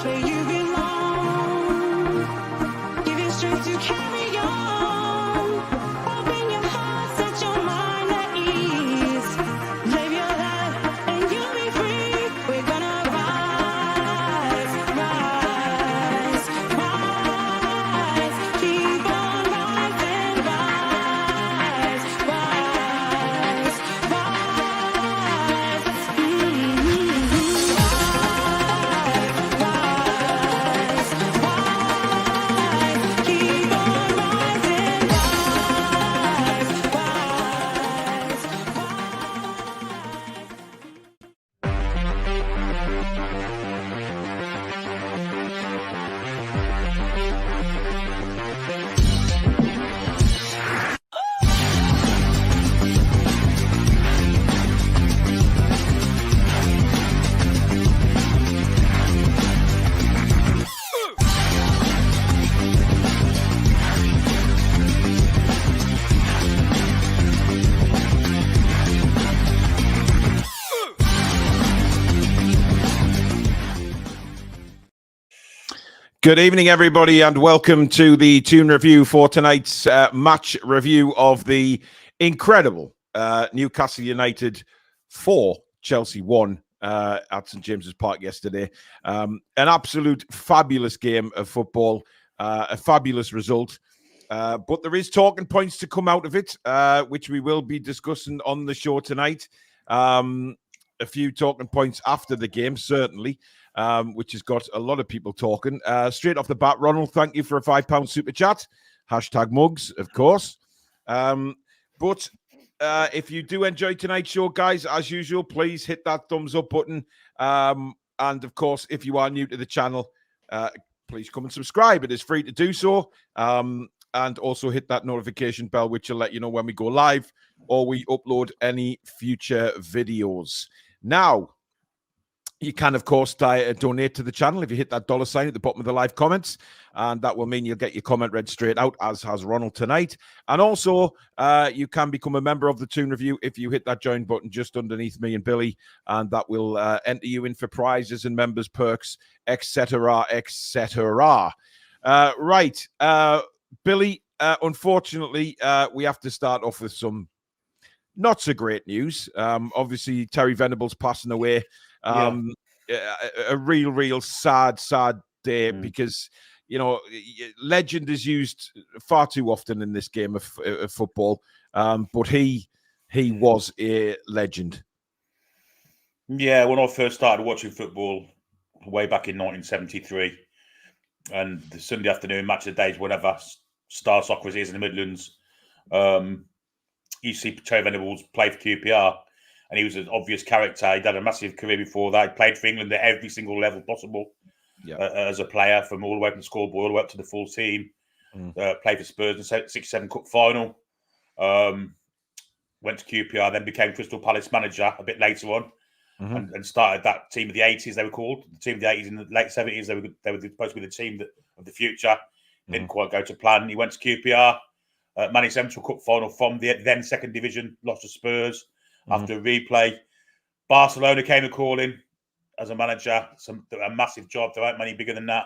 It's where you belong. Give you strength to carry on. Open your heart, set your mind at ease. Live your life and you'll be free. We're gonna rise, rise, rise. Keep on rising, rise, rise, rise. Keep on rising, Good evening, everybody, and welcome to the Toon review for tonight's match review of the incredible Newcastle United 4, Chelsea 1 at St James's Park yesterday. An absolute fabulous game of football, a fabulous result. But there is talking points to come out of it, which we will be discussing on the show tonight. A few talking points after the game, certainly. Which has got a lot of people talking. Straight off the bat, Ronald, thank you for a £5 super chat. Hashtag mugs, of course. But if you do enjoy tonight's show, guys, as usual, please hit that thumbs up button. And of course, if you are new to the channel, please come and subscribe. It is free to do so. And also hit that notification bell, which will let you know when we go live or we upload any future videos. Now, you can, of course, donate to the channel if you hit that $sign at the bottom of the live comments, and that will mean you'll get your comment read straight out, as has Ronald tonight. And also, you can become a member of the Toon Review if you hit that join button just underneath me and Billy, and that will enter you in for prizes and members' perks, etc., etc. Right, Billy, unfortunately, we have to start off with some not so great news. Obviously, Terry Venables passing away. A real sad day because, you know, legend is used far too often in this game of football, but he was a legend. Yeah, when I first started watching football way back in 1973, and the Sunday afternoon match of the days, whatever, Star Soccer as it is in the Midlands, you see Terry Venables play for QPR. And he was an obvious character. He'd had a massive career before that. He played for England at every single level possible as a player, from all the way from the scoreboard all the way up to the full team. Played for Spurs in the 6-7 Cup final. Went to QPR, then became Crystal Palace manager a bit later on, and started that team of the 80s, they were called. The team of the 80s in the late 70s, they were supposed to be the team of the future. Didn't quite go to plan. He went to QPR, managed Central Cup final from the then second division, lost to Spurs. After a replay, Barcelona came a call in as a manager. A massive job. There weren't many bigger than that.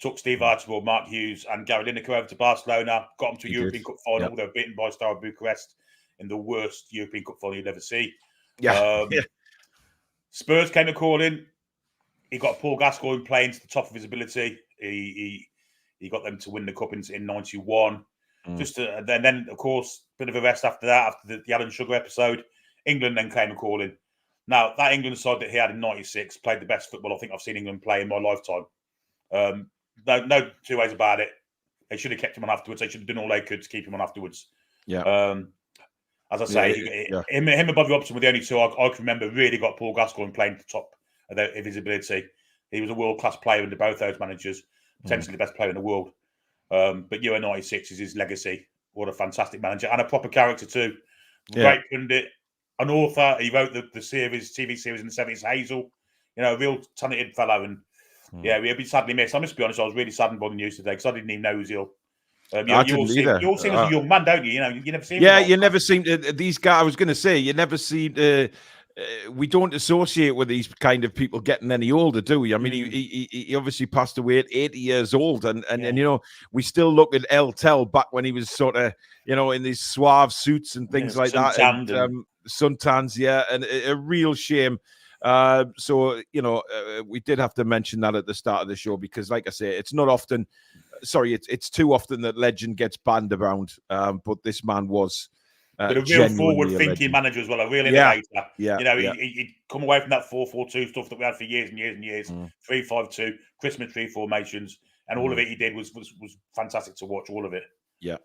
Took Steve Archibald, Mark Hughes, and Gary Lineker over to Barcelona. Got them to a European Cup final. Yep. They were beaten by Steaua Bucharest in the worst European Cup final you'd ever see. Spurs came a call in. He got Paul Gascoigne playing to the top of his ability. He got them to win the cup in 91. Then, of course, bit of a rest after that, after the Alan Sugar episode. England then came a call in. Now, that England side that he had in 96 played the best football I think I've seen England play in my lifetime. No two ways about it. They should have kept him on afterwards. They should have done all they could to keep him on afterwards. Yeah. As I say, him and Bobby Robson were the only two I can remember really got Paul Gascoigne playing at the top of his ability. He was a world-class player under both those managers, potentially the best player in the world. But Euro 96 is his legacy. What a fantastic manager and a proper character too. Great pundit, an author. He wrote the TV series in the 70s, Hazel. You know, a real talented fellow. And we've been sadly missed. I must be honest, I was really saddened by the news today because I didn't even know he was ill. I didn't either. You all seem as a young man, don't you? You know, you never see him. Yeah, you never seem to. These guys, I was going to say, you never seem to we don't associate with these kind of people getting any older, do we? I mean, he obviously passed away at 80 years old, and we still look at El Tel back when he was sort of, in these suave suits and things like that, and suntans, and a real shame. So we did have to mention that at the start of the show because, like I say, it's not often. Sorry, it's too often that legend gets banned around, but this man was. But a real forward-thinking manager as well, a real innovator. He'd come away from that 4-4-2 stuff that we had for years and years and years, 3-5-2, Christmas tree formations, and all of it he did was fantastic to watch, all of it. Yeah.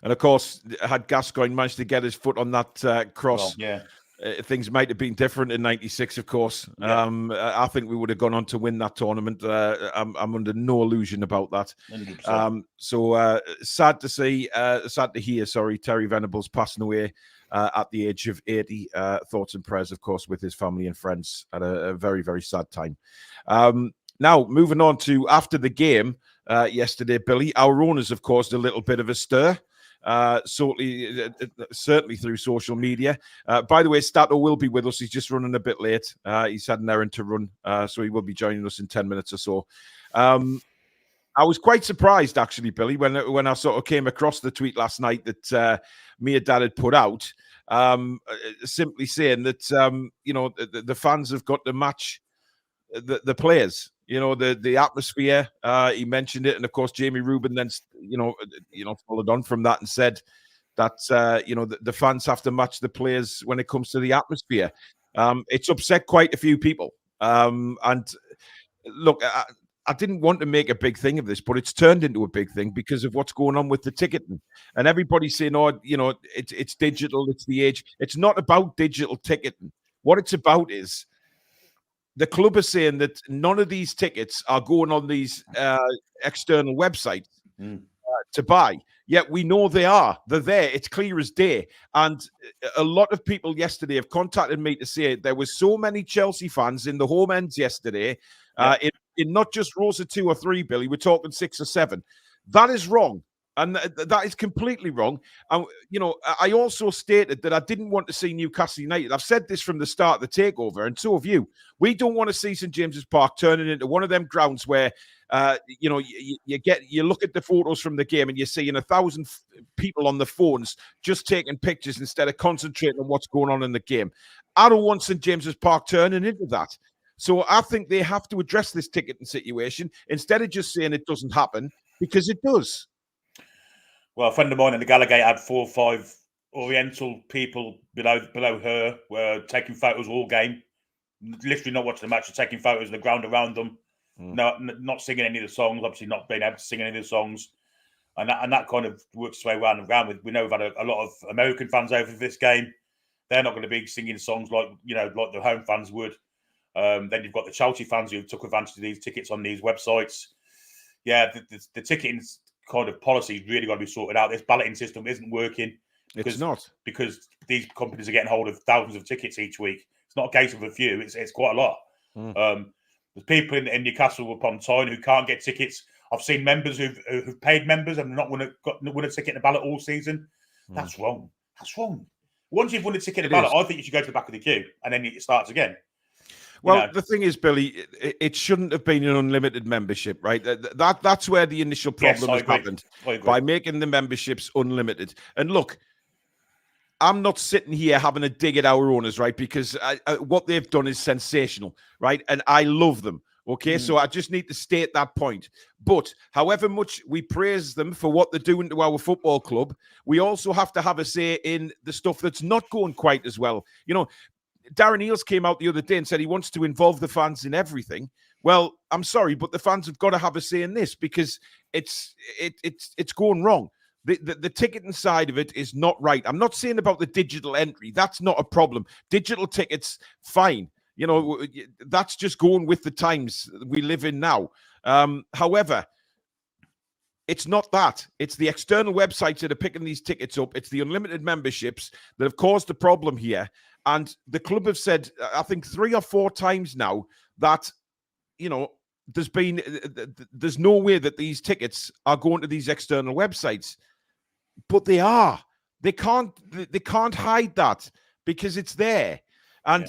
And, of course, had Gascoigne managed to get his foot on that cross, things might have been different in '96, of course. I think we would have gone on to win that tournament. I'm under no illusion about that. So sad to hear, Terry Venables passing away at the age of 80. Thoughts and prayers, of course, with his family and friends at a very, very sad time. Now, moving on to after the game yesterday, Billy, our owners have caused a little bit of a stir. Certainly through social media. By the way, Stato will be with us. He's just running a bit late. He's had an errand to run, so he will be joining us in 10 minutes or so. I was quite surprised, actually, Billy, when I sort of came across the tweet last night that Mia Dad had put out, simply saying that the fans have got to match the players. The atmosphere. He mentioned it, and of course, Jamie Rubin then followed on from that and said that the fans have to match the players when it comes to the atmosphere. It's upset quite a few people. And look, I didn't want to make a big thing of this, but it's turned into a big thing because of what's going on with the ticketing. And everybody's saying, it's digital, it's the age. It's not about digital ticketing. What it's about is the club is saying that none of these tickets are going on these external websites to buy. Yet we know they are. They're there. It's clear as day. And a lot of people yesterday have contacted me to say there were so many Chelsea fans in the home ends yesterday, in not just rows of 2 or 3, Billy. We're talking 6 or 7. That is wrong. And that is completely wrong. And, I also stated that I didn't want to see Newcastle United. I've said this from the start of the takeover, and so have you. We don't want to see St James's Park turning into one of them grounds where, you look at the photos from the game and you're seeing 1,000 people on the phones just taking pictures instead of concentrating on what's going on in the game. I don't want St James's Park turning into that. So I think they have to address this ticketing situation instead of just saying it doesn't happen, because it does. Well, a friend of mine in the Gallagher had 4 or 5 Oriental people below her were taking photos all game, literally not watching the match, taking photos of the ground around them, not singing any of the songs, obviously not being able to sing any of the songs. And that kind of works its way round and round. We know we've had a lot of American fans over this game. They're not going to be singing songs like the home fans would. Then you've got the Chelsea fans who took advantage of these tickets on these websites. Yeah, the ticketing kind of policy really got to be sorted out. This balloting system isn't working. Because these companies are getting hold of thousands of tickets each week. It's not a case of a few. It's quite a lot. There's people in Newcastle upon Tyne who can't get tickets. I've seen members who've paid members and not won a ticket in the ballot all season. That's wrong. That's wrong. Once you've won a ticket in the ballot, I think you should go to the back of the queue and then it starts again. Well, the thing is, Billy, it shouldn't have been an unlimited membership, right? That's where the initial problem has happened, by making the memberships unlimited. And look, I'm not sitting here having a dig at our owners, right? Because what they've done is sensational, right? And I love them, okay? So I just need to state that point. But however much we praise them for what they're doing to our football club, we also have to have a say in the stuff that's not going quite as well. Darren Eales came out the other day and said he wants to involve the fans in everything. Well, I'm sorry, but the fans have got to have a say in this because it's going wrong. The ticketing side of it is not right. I'm not saying about the digital entry. That's not a problem. Digital tickets, fine. That's just going with the times we live in now. However, it's not that. It's the external websites that are picking these tickets up. It's the unlimited memberships that have caused the problem here. And the club have said, I think 3 or 4 times now that, there's no way that these tickets are going to these external websites. But they are. They can't hide that because it's there. And,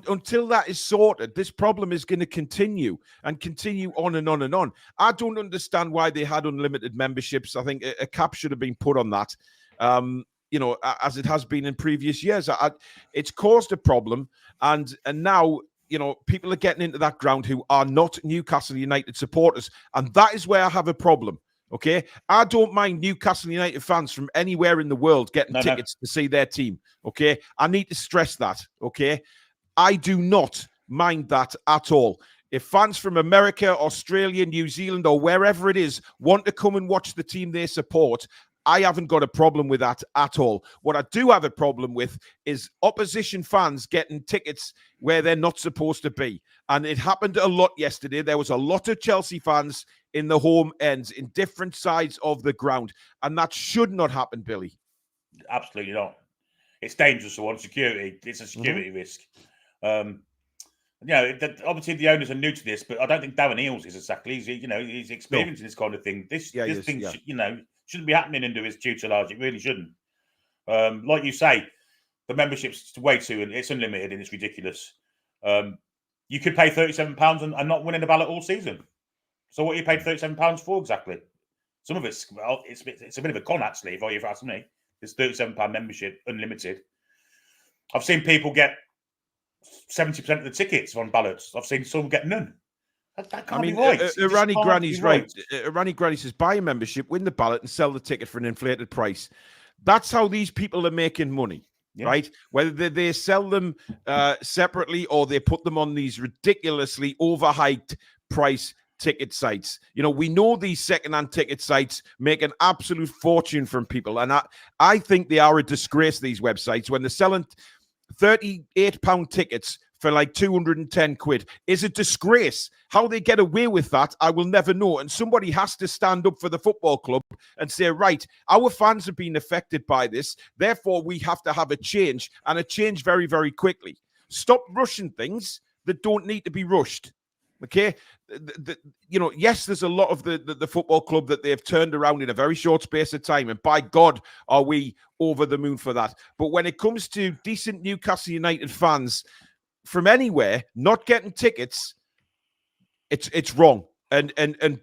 until that is sorted, this problem is going to continue and continue on and on and on. I don't understand why they had unlimited memberships. I think a cap should have been put on that, as it has been in previous years. It's caused a problem. And now, people are getting into that ground who are not Newcastle United supporters. And that is where I have a problem. Okay, I don't mind Newcastle United fans from anywhere in the world getting tickets to see their team. Okay, I need to stress that. Okay, I do not mind that at all. If fans from America, Australia, New Zealand, or wherever it is want to come and watch the team they support, I haven't got a problem with that at all. What I do have a problem with is opposition fans getting tickets where they're not supposed to be. And it happened a lot yesterday. There was a lot of Chelsea fans in the home ends, in different sides of the ground. And that should not happen, Billy. Absolutely not. It's dangerous for one security. It's a security risk. Obviously the owners are new to this, but I don't think Darren Eales is exactly. He's experiencing this kind of thing. This thing, shouldn't be happening under his tutelage. It really shouldn't. Like you say, the membership's way too, and it's unlimited and it's ridiculous. You could pay £37 and not win in the ballot all season. So what you paid £37 for exactly? Some of it's a bit of a con actually. If you ask me, this £37 membership unlimited. I've seen people get 70% of the tickets on ballots. I've seen some get none. That can't be right. Irani Granny's right. Irani Granny says buy a membership, win the ballot, and sell the ticket for an inflated price. That's how these people are making money. Yeah. Right? Whether they sell them separately or they put them on these ridiculously overhyped price ticket sites. We know these secondhand ticket sites make an absolute fortune from people. And I think they are a disgrace, these websites, when they're selling £38 tickets for like 210 quid is a disgrace. How they get away with that, I will never know. And somebody has to stand up for the football club and say, right, our fans have been affected by this. Therefore, we have to have a change, and a change very, very quickly. Stop rushing things that don't need to be rushed. Okay? Yes, there's a lot of the football club that they've turned around in a very short space of time. And by God, are we over the moon for that. But when it comes to decent Newcastle United fans from anywhere not getting tickets, it's wrong. And they've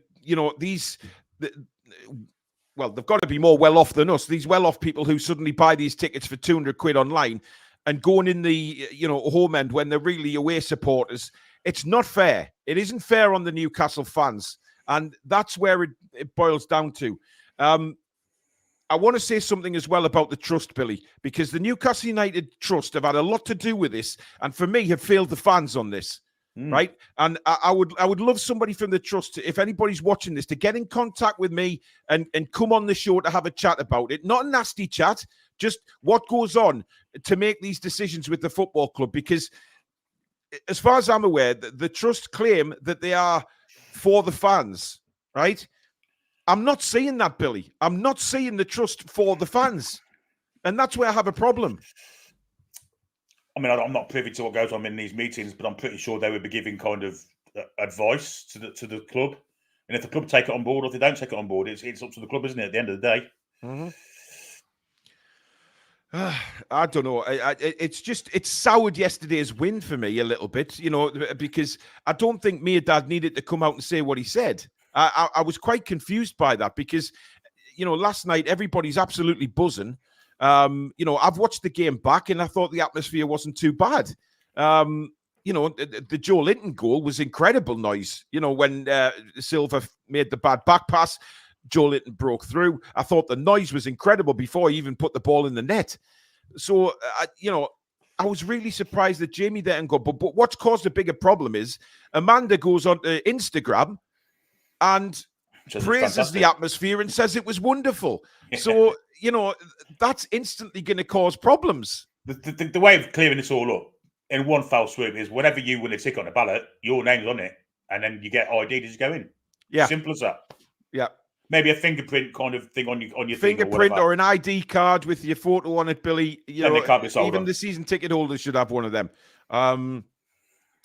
got to be more well off than us. These well off people who suddenly buy these tickets for 200 quid online and going in the home end when they're really away supporters. It's not fair. It isn't fair on the Newcastle fans. And that's where it boils down to. I want to say something as well about the trust, Billy, because the Newcastle United trust have had a lot to do with this, and for me have failed the fans on this, right? And I would love somebody from the trust, if anybody's watching this, to get in contact with me and come on the show to have a chat about it. Not a nasty chat, just what goes on to make these decisions with the football club, because as far as I'm aware, the trust claim that they are for the fans, right? I'm not seeing that, Billy. I'm not seeing the trust for the fans. And that's where I have a problem. I mean, I'm not privy to what goes on in these meetings, but I'm pretty sure they would be giving kind of advice to the club. And if the club take it on board or if they don't take it on board, it's up to the club, isn't it, at the end of the day? Mm-hmm. I don't know. It's soured yesterday's win for me a little bit, because I don't think Dad needed to come out and say what he said. I was quite confused by that because, last night everybody's absolutely buzzing. I've watched the game back and I thought the atmosphere wasn't too bad. The Joe Linton goal was incredible noise. When Silva made the bad back pass, Joe Linton broke through. I thought the noise was incredible before he even put the ball in the net. So, I was really surprised that Jamie didn't go. But what's caused a bigger problem is Amanda goes on to Instagram and praises the atmosphere and says it was wonderful. So, that's instantly going to cause problems. The way of clearing this all up in one foul swoop is whenever you win a ticket on a ballot, your name's on it, and then you get ID to go in. Yeah. Simple as that. Yeah. Maybe a fingerprint kind of thing on your fingerprint or an ID card with your photo on it, Billy. Even the season ticket holders should have one of them. And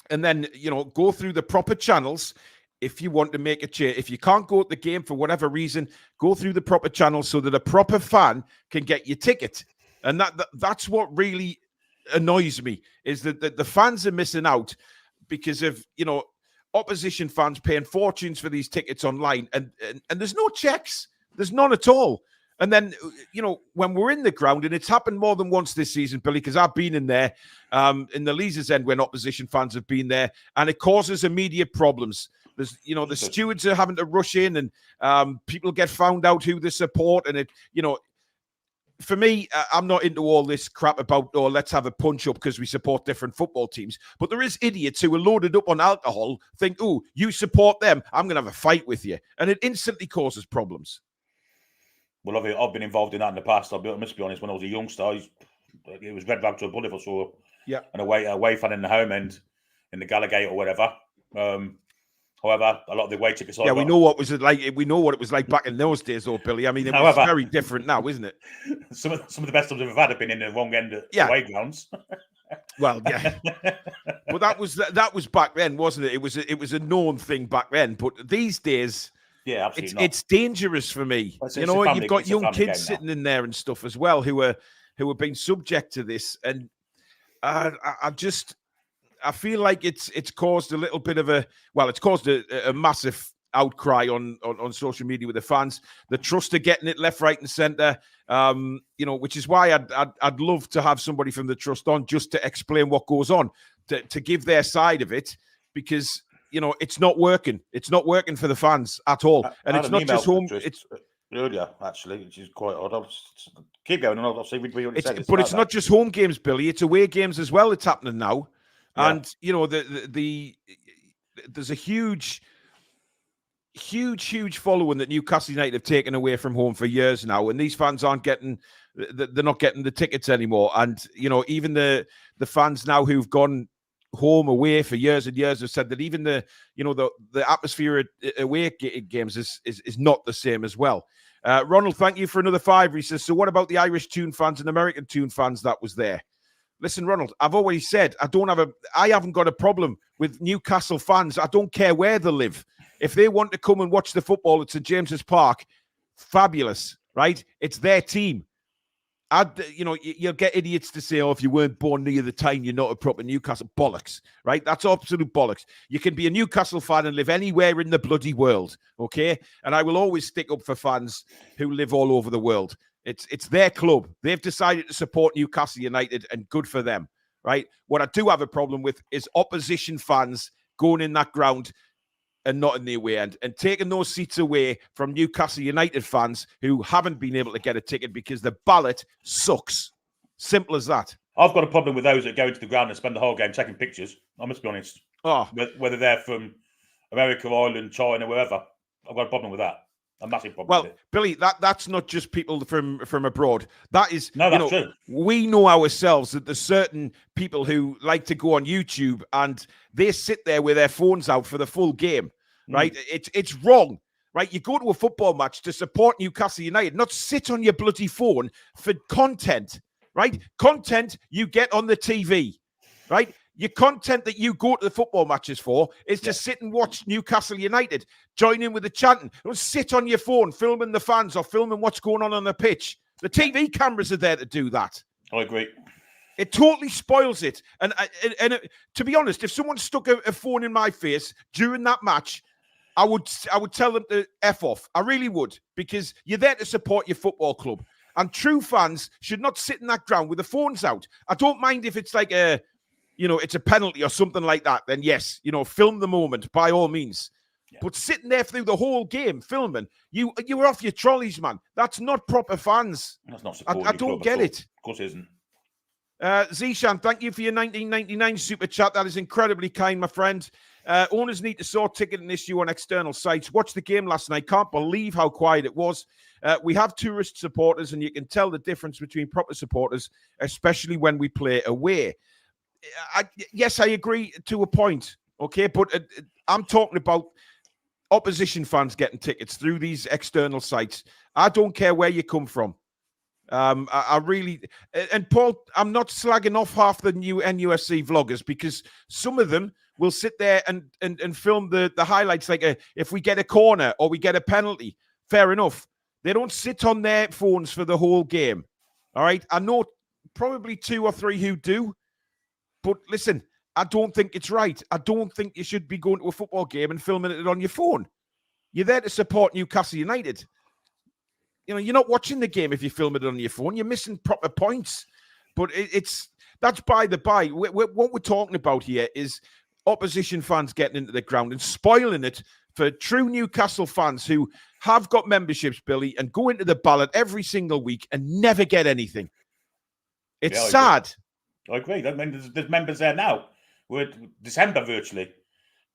then, go through the proper channels if you want to make a change. If you can't go to the game for whatever reason, go through the proper channels so that a proper fan can get your ticket. And that's what really annoys me is that the fans are missing out because of, opposition fans paying fortunes for these tickets online, and there's no checks. There's none at all. And then, when we're in the ground, and it's happened more than once this season, Billy, because I've been in there, in the Leazes End when opposition fans have been there, and it causes immediate problems. There's, the stewards are having to rush in, and people get found out who they support, and for me, I'm not into all this crap about, let's have a punch up because we support different football teams. But there is idiots who are loaded up on alcohol, think, oh, you support them, I'm going to have a fight with you. And it instantly causes problems. Well, I've been involved in that in the past. I must be honest, when I was a youngster, it was red rag to a bull if I saw an away fan in the home end, in the Gallagher or whatever. However, a lot of the away tickets. We know what was it like. We know what it was like back in those days, though, Billy. I mean, it's very different now, isn't it? Some of the best times I've had have been in the wrong end of away grounds. Well, yeah, but that was back then, wasn't it? It was a known thing back then. But these days, it's dangerous for me. You've got young kids sitting in there and stuff as well who are being subject to this, and I feel like it's caused a little bit of it's caused a massive outcry on social media with the fans. The Trust are getting it left, right, and centre. Which is why I'd love to have somebody from the Trust on just to explain what goes on, to give their side of it, because it's not working. It's not working for the fans at all, and it's not just home. It's earlier actually, which is quite odd. I'll keep going, and I'll see what you said. But it's not just home games, Billy. It's away games as well. It's happening now. Yeah. And there's a huge following that Newcastle United have taken away from home for years now, and these fans they're not getting the tickets anymore. And even the fans now who've gone home away for years and years have said that even the atmosphere at away games is not the same as well. Ronald, thank you for another $5. He says, so what about the Irish Toon fans and American Toon fans that was there? Listen, Ronald, I've already said I haven't got a problem with Newcastle fans. I don't care where they live. If they want to come and watch the football at St. James's Park, fabulous, right? It's their team. You'll get idiots to say, if you weren't born near the time, you're not a proper Newcastle. Bollocks, right? That's absolute bollocks. You can be a Newcastle fan and live anywhere in the bloody world, okay? And I will always stick up for fans who live all over the world. It's their club. They've decided to support Newcastle United, and good for them, right? What I do have a problem with is opposition fans going in that ground and not in the away end, and taking those seats away from Newcastle United fans who haven't been able to get a ticket because the ballot sucks. Simple as that. I've got a problem with those that go into the ground and spend the whole game taking pictures. I must be honest. Whether they're from America, Ireland, China, wherever, I've got a problem with that. A massive problem. Well, Billy, that's not just people from abroad. That is, that's true. We know ourselves that there's certain people who like to go on YouTube and they sit there with their phones out for the full game, right? It's wrong, right? You go to a football match to support Newcastle United, not sit on your bloody phone for content, right? Content you get on the TV, right? Your content that you go to the football matches for is to sit and watch Newcastle United, join in with the chanting. Don't sit on your phone filming the fans or filming what's going on the pitch. The TV cameras are there to do that. I agree. It totally spoils it. And to be honest, if someone stuck a phone in my face during that match, I would tell them to F off. I really would, because you're there to support your football club. And true fans should not sit in that ground with the phones out. I don't mind if it's like it's a penalty or something like that, then yes, film the moment by all means. Yeah. But sitting there through the whole game filming, you were off your trolleys, man. That's not proper fans. That's not I don't get it. Of course it isn't. Zishan, thank you for your 1999 super chat. That is incredibly kind, my friend. Owners need to sort ticketing issue on external sites. Watched the game last night. Can't believe how quiet it was. We have tourist supporters, and you can tell the difference between proper supporters, especially when we play away. Yes, I agree to a point, okay? But I'm talking about opposition fans getting tickets through these external sites. I don't care where you come from. I really... And Paul, I'm not slagging off half the new NUFC vloggers, because some of them will sit there and film the highlights like if we get a corner or we get a penalty. Fair enough. They don't sit on their phones for the whole game, all right? I know probably 2 or 3 who do. But listen, I don't think it's right. I don't think you should be going to a football game and filming it on your phone. You're there to support Newcastle United. You're not watching the game if you film it on your phone. You're missing proper points. But that's by the by. What we're talking about here is opposition fans getting into the ground and spoiling it for true Newcastle fans who have got memberships, Billy, and go into the ballot every single week and never get anything. It's sad. I agree. I mean, there's members there now. We're December virtually.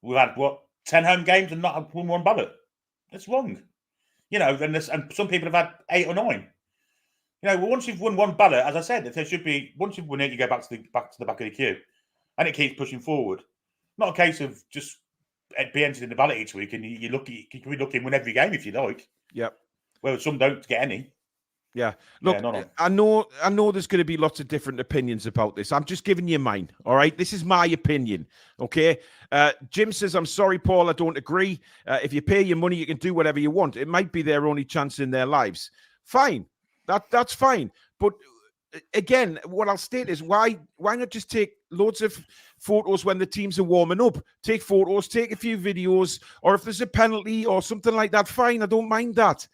We've had, 10 home games and not won one ballot. That's wrong. And some people have had 8 or 9. Once you've won one ballot, as I said, there should be, once you've won it, you go back to the back of the queue. And it keeps pushing forward. Not a case of just be entered in the ballot each week and you can be looking win every game if you like. Yep. Well, some don't get any. Yeah. Look, I know there's going to be lots of different opinions about this. I'm just giving you mine. All right. This is my opinion. Okay. Jim says, I'm sorry, Paul, I don't agree. If you pay your money, you can do whatever you want. It might be their only chance in their lives. Fine. That's fine. But again, what I'll state is why not just take loads of photos when the teams are warming up? Take photos, take a few videos, or if there's a penalty or something like that, fine. I don't mind that.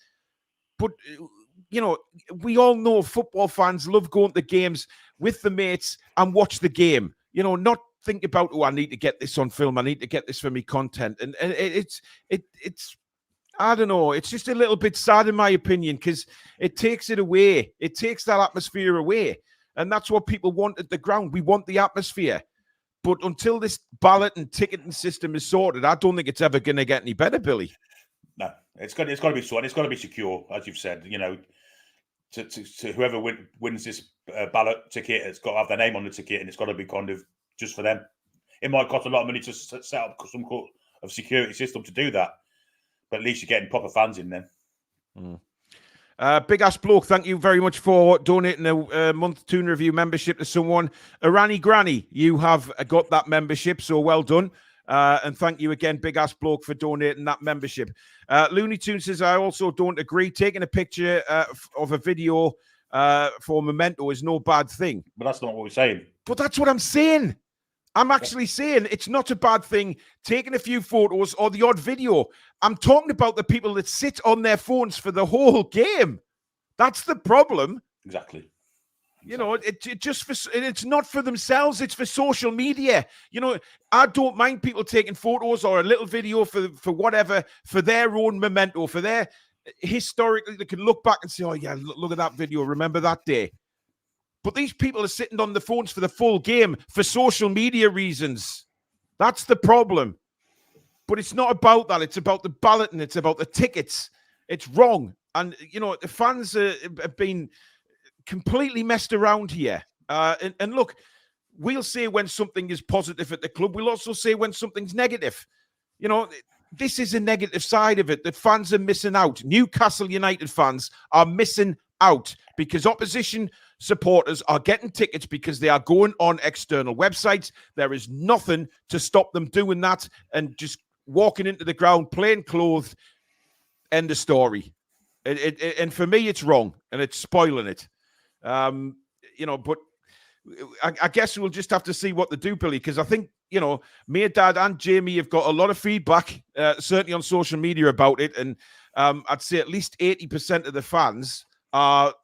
But we all know football fans love going to games with the mates and watch the game. Not think about, I need to get this on film. I need to get this for me content. And it's I don't know. It's just a little bit sad in my opinion because it takes it away. It takes that atmosphere away. And that's what people want at the ground. We want the atmosphere. But until this ballot and ticketing system is sorted, I don't think it's ever going to get any better, Billy. No, it's got to be sorted. It's got to be secure, as you've said. To whoever wins this ballot ticket, it's got to have their name on the ticket, and it's got to be kind of just for them. It might cost a lot of money to set up some sort of security system to do that, but at least you're getting proper fans in there. Big Ass Bloke, thank you very much for donating a month Toon Review membership to someone. Irani Granny, you have got that membership, so well done. And thank you again, Big Ass Bloke, for donating that membership. Looney Tunes says, I also don't agree. Taking a picture of a video for memento is no bad thing. But that's not what we're saying. But that's what I'm saying. I'm actually saying it's not a bad thing taking a few photos or the odd video. I'm talking about the people that sit on their phones for the whole game. That's the problem. Exactly. It's not for themselves. It's for social media. I don't mind people taking photos or a little video for whatever, for their own memento, for their historically, they can look back and say, oh yeah, look at that video. Remember that day. But these people are sitting on the phones for the full game for social media reasons. That's the problem. But it's not about that. It's about the balloting. It's about the tickets. It's wrong. And, the fans have been completely messed around here. And look, we'll say when something is positive at the club. We'll also say when something's negative. This is a negative side of it that fans are missing out. Newcastle United fans are missing out because opposition supporters are getting tickets because they are going on external websites. There is nothing to stop them doing that and just walking into the ground, plain clothed. End of story. And for me, it's wrong and it's spoiling it. But I guess we'll just have to see what they do, Billy, because I think, me, Dad, and Jamie have got a lot of feedback, certainly on social media about it. And I'd say at least 80% of the fans are,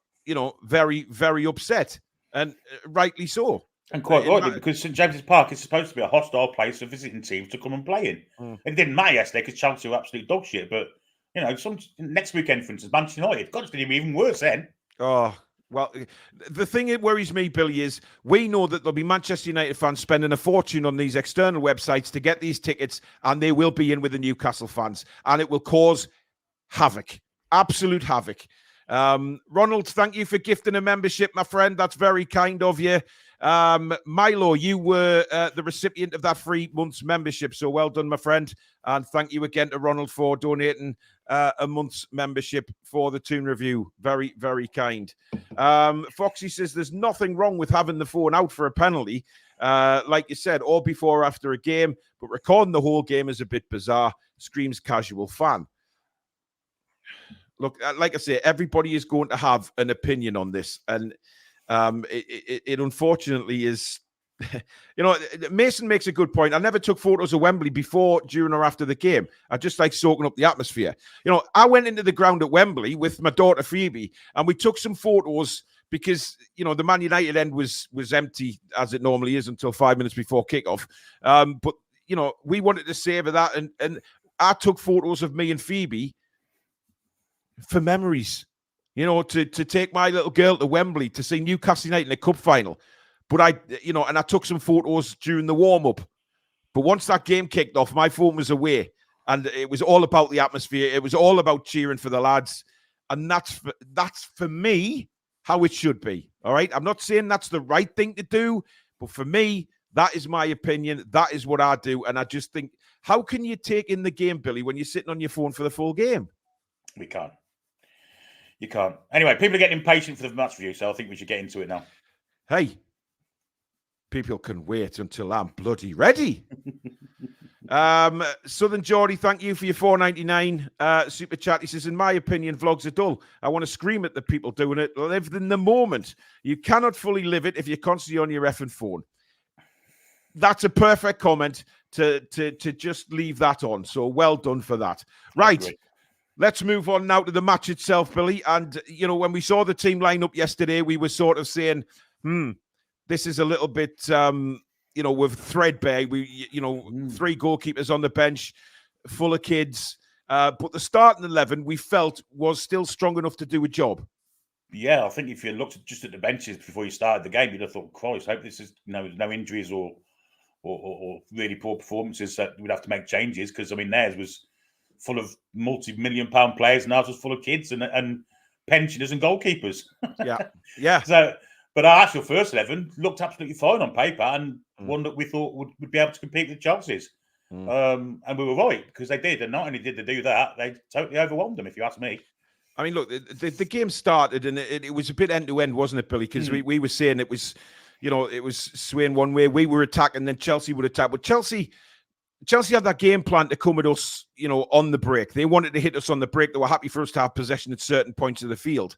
very, very upset, and rightly so. And quite rightly, because St James's Park is supposed to be a hostile place for visiting teams to come and play in. It didn't matter yesterday because Chelsea were absolute dog shit. But, some next weekend, for instance, Manchester United, God, it's going to be even worse then. Oh, well, the thing that worries me, Billy, is we know that there'll be Manchester United fans spending a fortune on these external websites to get these tickets, and they will be in with the Newcastle fans, and it will cause havoc, absolute havoc. Ronald, thank you for gifting a membership, my friend. That's very kind of you. Milo, you were the recipient of that 3 months membership, so well done, my friend. And thank you again to Ronald for donating a month's membership for the Toon Review. Very, very kind. Foxy says there's nothing wrong with having the phone out for a penalty, like you said, or before or after a game, but recording the whole game is a bit bizarre. Screams casual fan. Look, like I say, everybody is going to have an opinion on this, and It unfortunately is. Mason makes a good point. I never took photos of Wembley before, during, or after the game. I just like soaking up the atmosphere. I went into the ground at Wembley with my daughter Phoebe, and we took some photos because the Man United end was empty, as it normally is, until 5 minutes before kickoff. But we wanted to savor that, and I took photos of me and Phoebe for memories. To take my little girl to Wembley to see Newcastle United in a cup final. But I took some photos during the warm-up. But once that game kicked off, my phone was away. And it was all about the atmosphere. It was all about cheering for the lads. And that's for me, how it should be. All right? I'm not saying that's the right thing to do. But for me, that is my opinion. That is what I do. And I just think, how can you take in the game, Billy, when you're sitting on your phone for the full game? We can't. You can't. Anyway, people are getting impatient for the match review, so I think we should get into it now. Hey, people can wait until I'm bloody ready. Southern Geordie, thank you for your $4.99 super chat. He says, in my opinion, vlogs are dull. I want to scream at the people doing it. Live in the moment. You cannot fully live it if you're constantly on your effing phone. That's a perfect comment to just leave that on. So well done for that. Right. Let's move on now to the match itself, Billy. And, when we saw the team line up yesterday, we were sort of saying, this is a little bit, with threadbare. We, 3 goalkeepers on the bench, full of kids. But the starting 11, we felt, was still strong enough to do a job. Yeah, I think if you looked just at the benches before you started the game, you'd have thought, Christ, I hope this is no injuries or really poor performances that we'd have to make changes. Because, theirs was full of multi-million-pound players, and ours was full of kids and pensioners and goalkeepers. Yeah. So, but our actual first 11 looked absolutely fine on paper, and one that we thought would be able to compete with Chelsea's. And we were right, because they did. And not only did they do that, they totally overwhelmed them, if you ask me. Look, the game started, and it was a bit end-to-end, wasn't it, Billy? Because we were saying it was, it was swaying one way. We were attacking, then Chelsea would attack. But Chelsea had that game plan to come at us, on the break. They wanted to hit us on the break. They were happy for us to have possession at certain points of the field.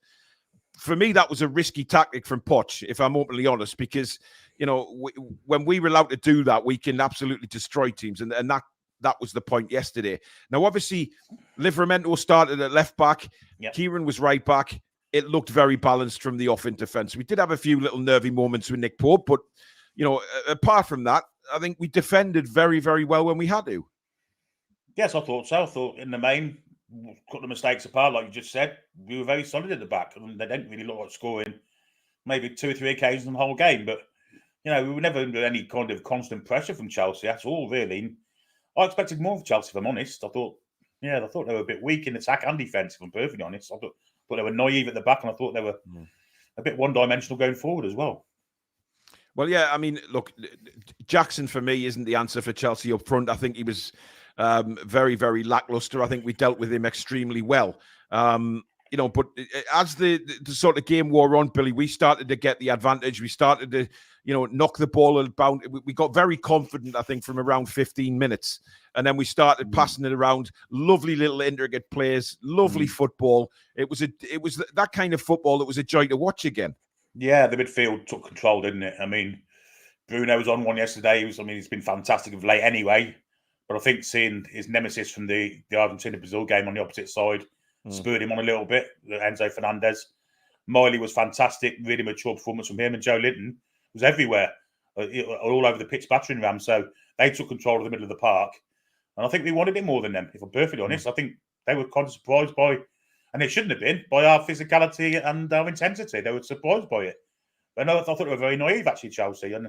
For me, that was a risky tactic from Poch, if I'm openly honest, because, when we were allowed to do that, we can absolutely destroy teams. And that was the point yesterday. Now, obviously, Livramento started at left back. Yep. Kieran was right back. It looked very balanced from the off in defence. We did have a few little nervy moments with Nick Pope, but, apart from that, I think we defended very, very well when we had to. Yes, I thought so. I thought in the main, cut the mistakes apart, like you just said. We were very solid at the back. They didn't really look like scoring maybe 2 or 3 occasions in the whole game. But, we were never under any kind of constant pressure from Chelsea at all, really. I expected more of Chelsea, if I'm honest. I thought they were a bit weak in attack and defence, if I'm perfectly honest. I thought they were naive at the back, and I thought they were a bit one-dimensional going forward as well. Well, yeah, look, Jackson for me isn't the answer for Chelsea up front. I think he was very, very lackluster. I think we dealt with him extremely well. But as the sort of game wore on, Billy, we started to get the advantage. We started to, knock the ball about. We got very confident, I think, from around 15 minutes. And then we started passing it around. Lovely little intricate plays, lovely football. It was that kind of football that was a joy to watch again. Yeah, the midfield took control, didn't it? Bruno was on one yesterday. He's been fantastic of late anyway. But I think seeing his nemesis from the Argentina-Brazil game on the opposite side spurred him on a little bit, Enzo Fernandez. Miley was fantastic, really mature performance from him. And Joe Linton was everywhere, all over the pitch battering ram. So they took control of the middle of the park. And I think we wanted it more than them, if I'm perfectly honest. I think they were kind of surprised by, and it shouldn't have been, by our physicality and our intensity. They were surprised by it. But no, I thought they were very naive, actually, Chelsea. And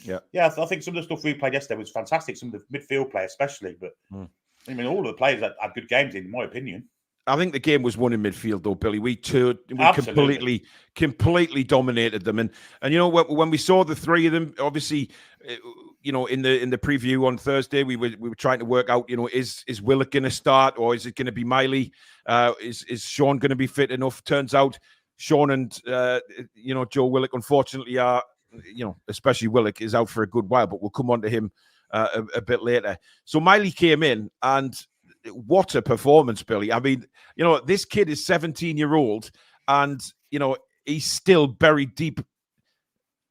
I think some of the stuff we played yesterday was fantastic. Some of the midfield play, especially. But all of the players had good games, in my opinion. I think the game was won in midfield, though, Billy. We completely dominated them, and when we saw the 3 of them, obviously, in the preview on Thursday, we were trying to work out, is Willock going to start, or is it going to be Miley? Is Sean going to be fit enough? Turns out Sean and Joe Willock, unfortunately, are especially Willock, is out for a good while, but we'll come on to him a bit later. So Miley came in, and what a performance, Billy. This kid is 17-year-old, and he's still buried deep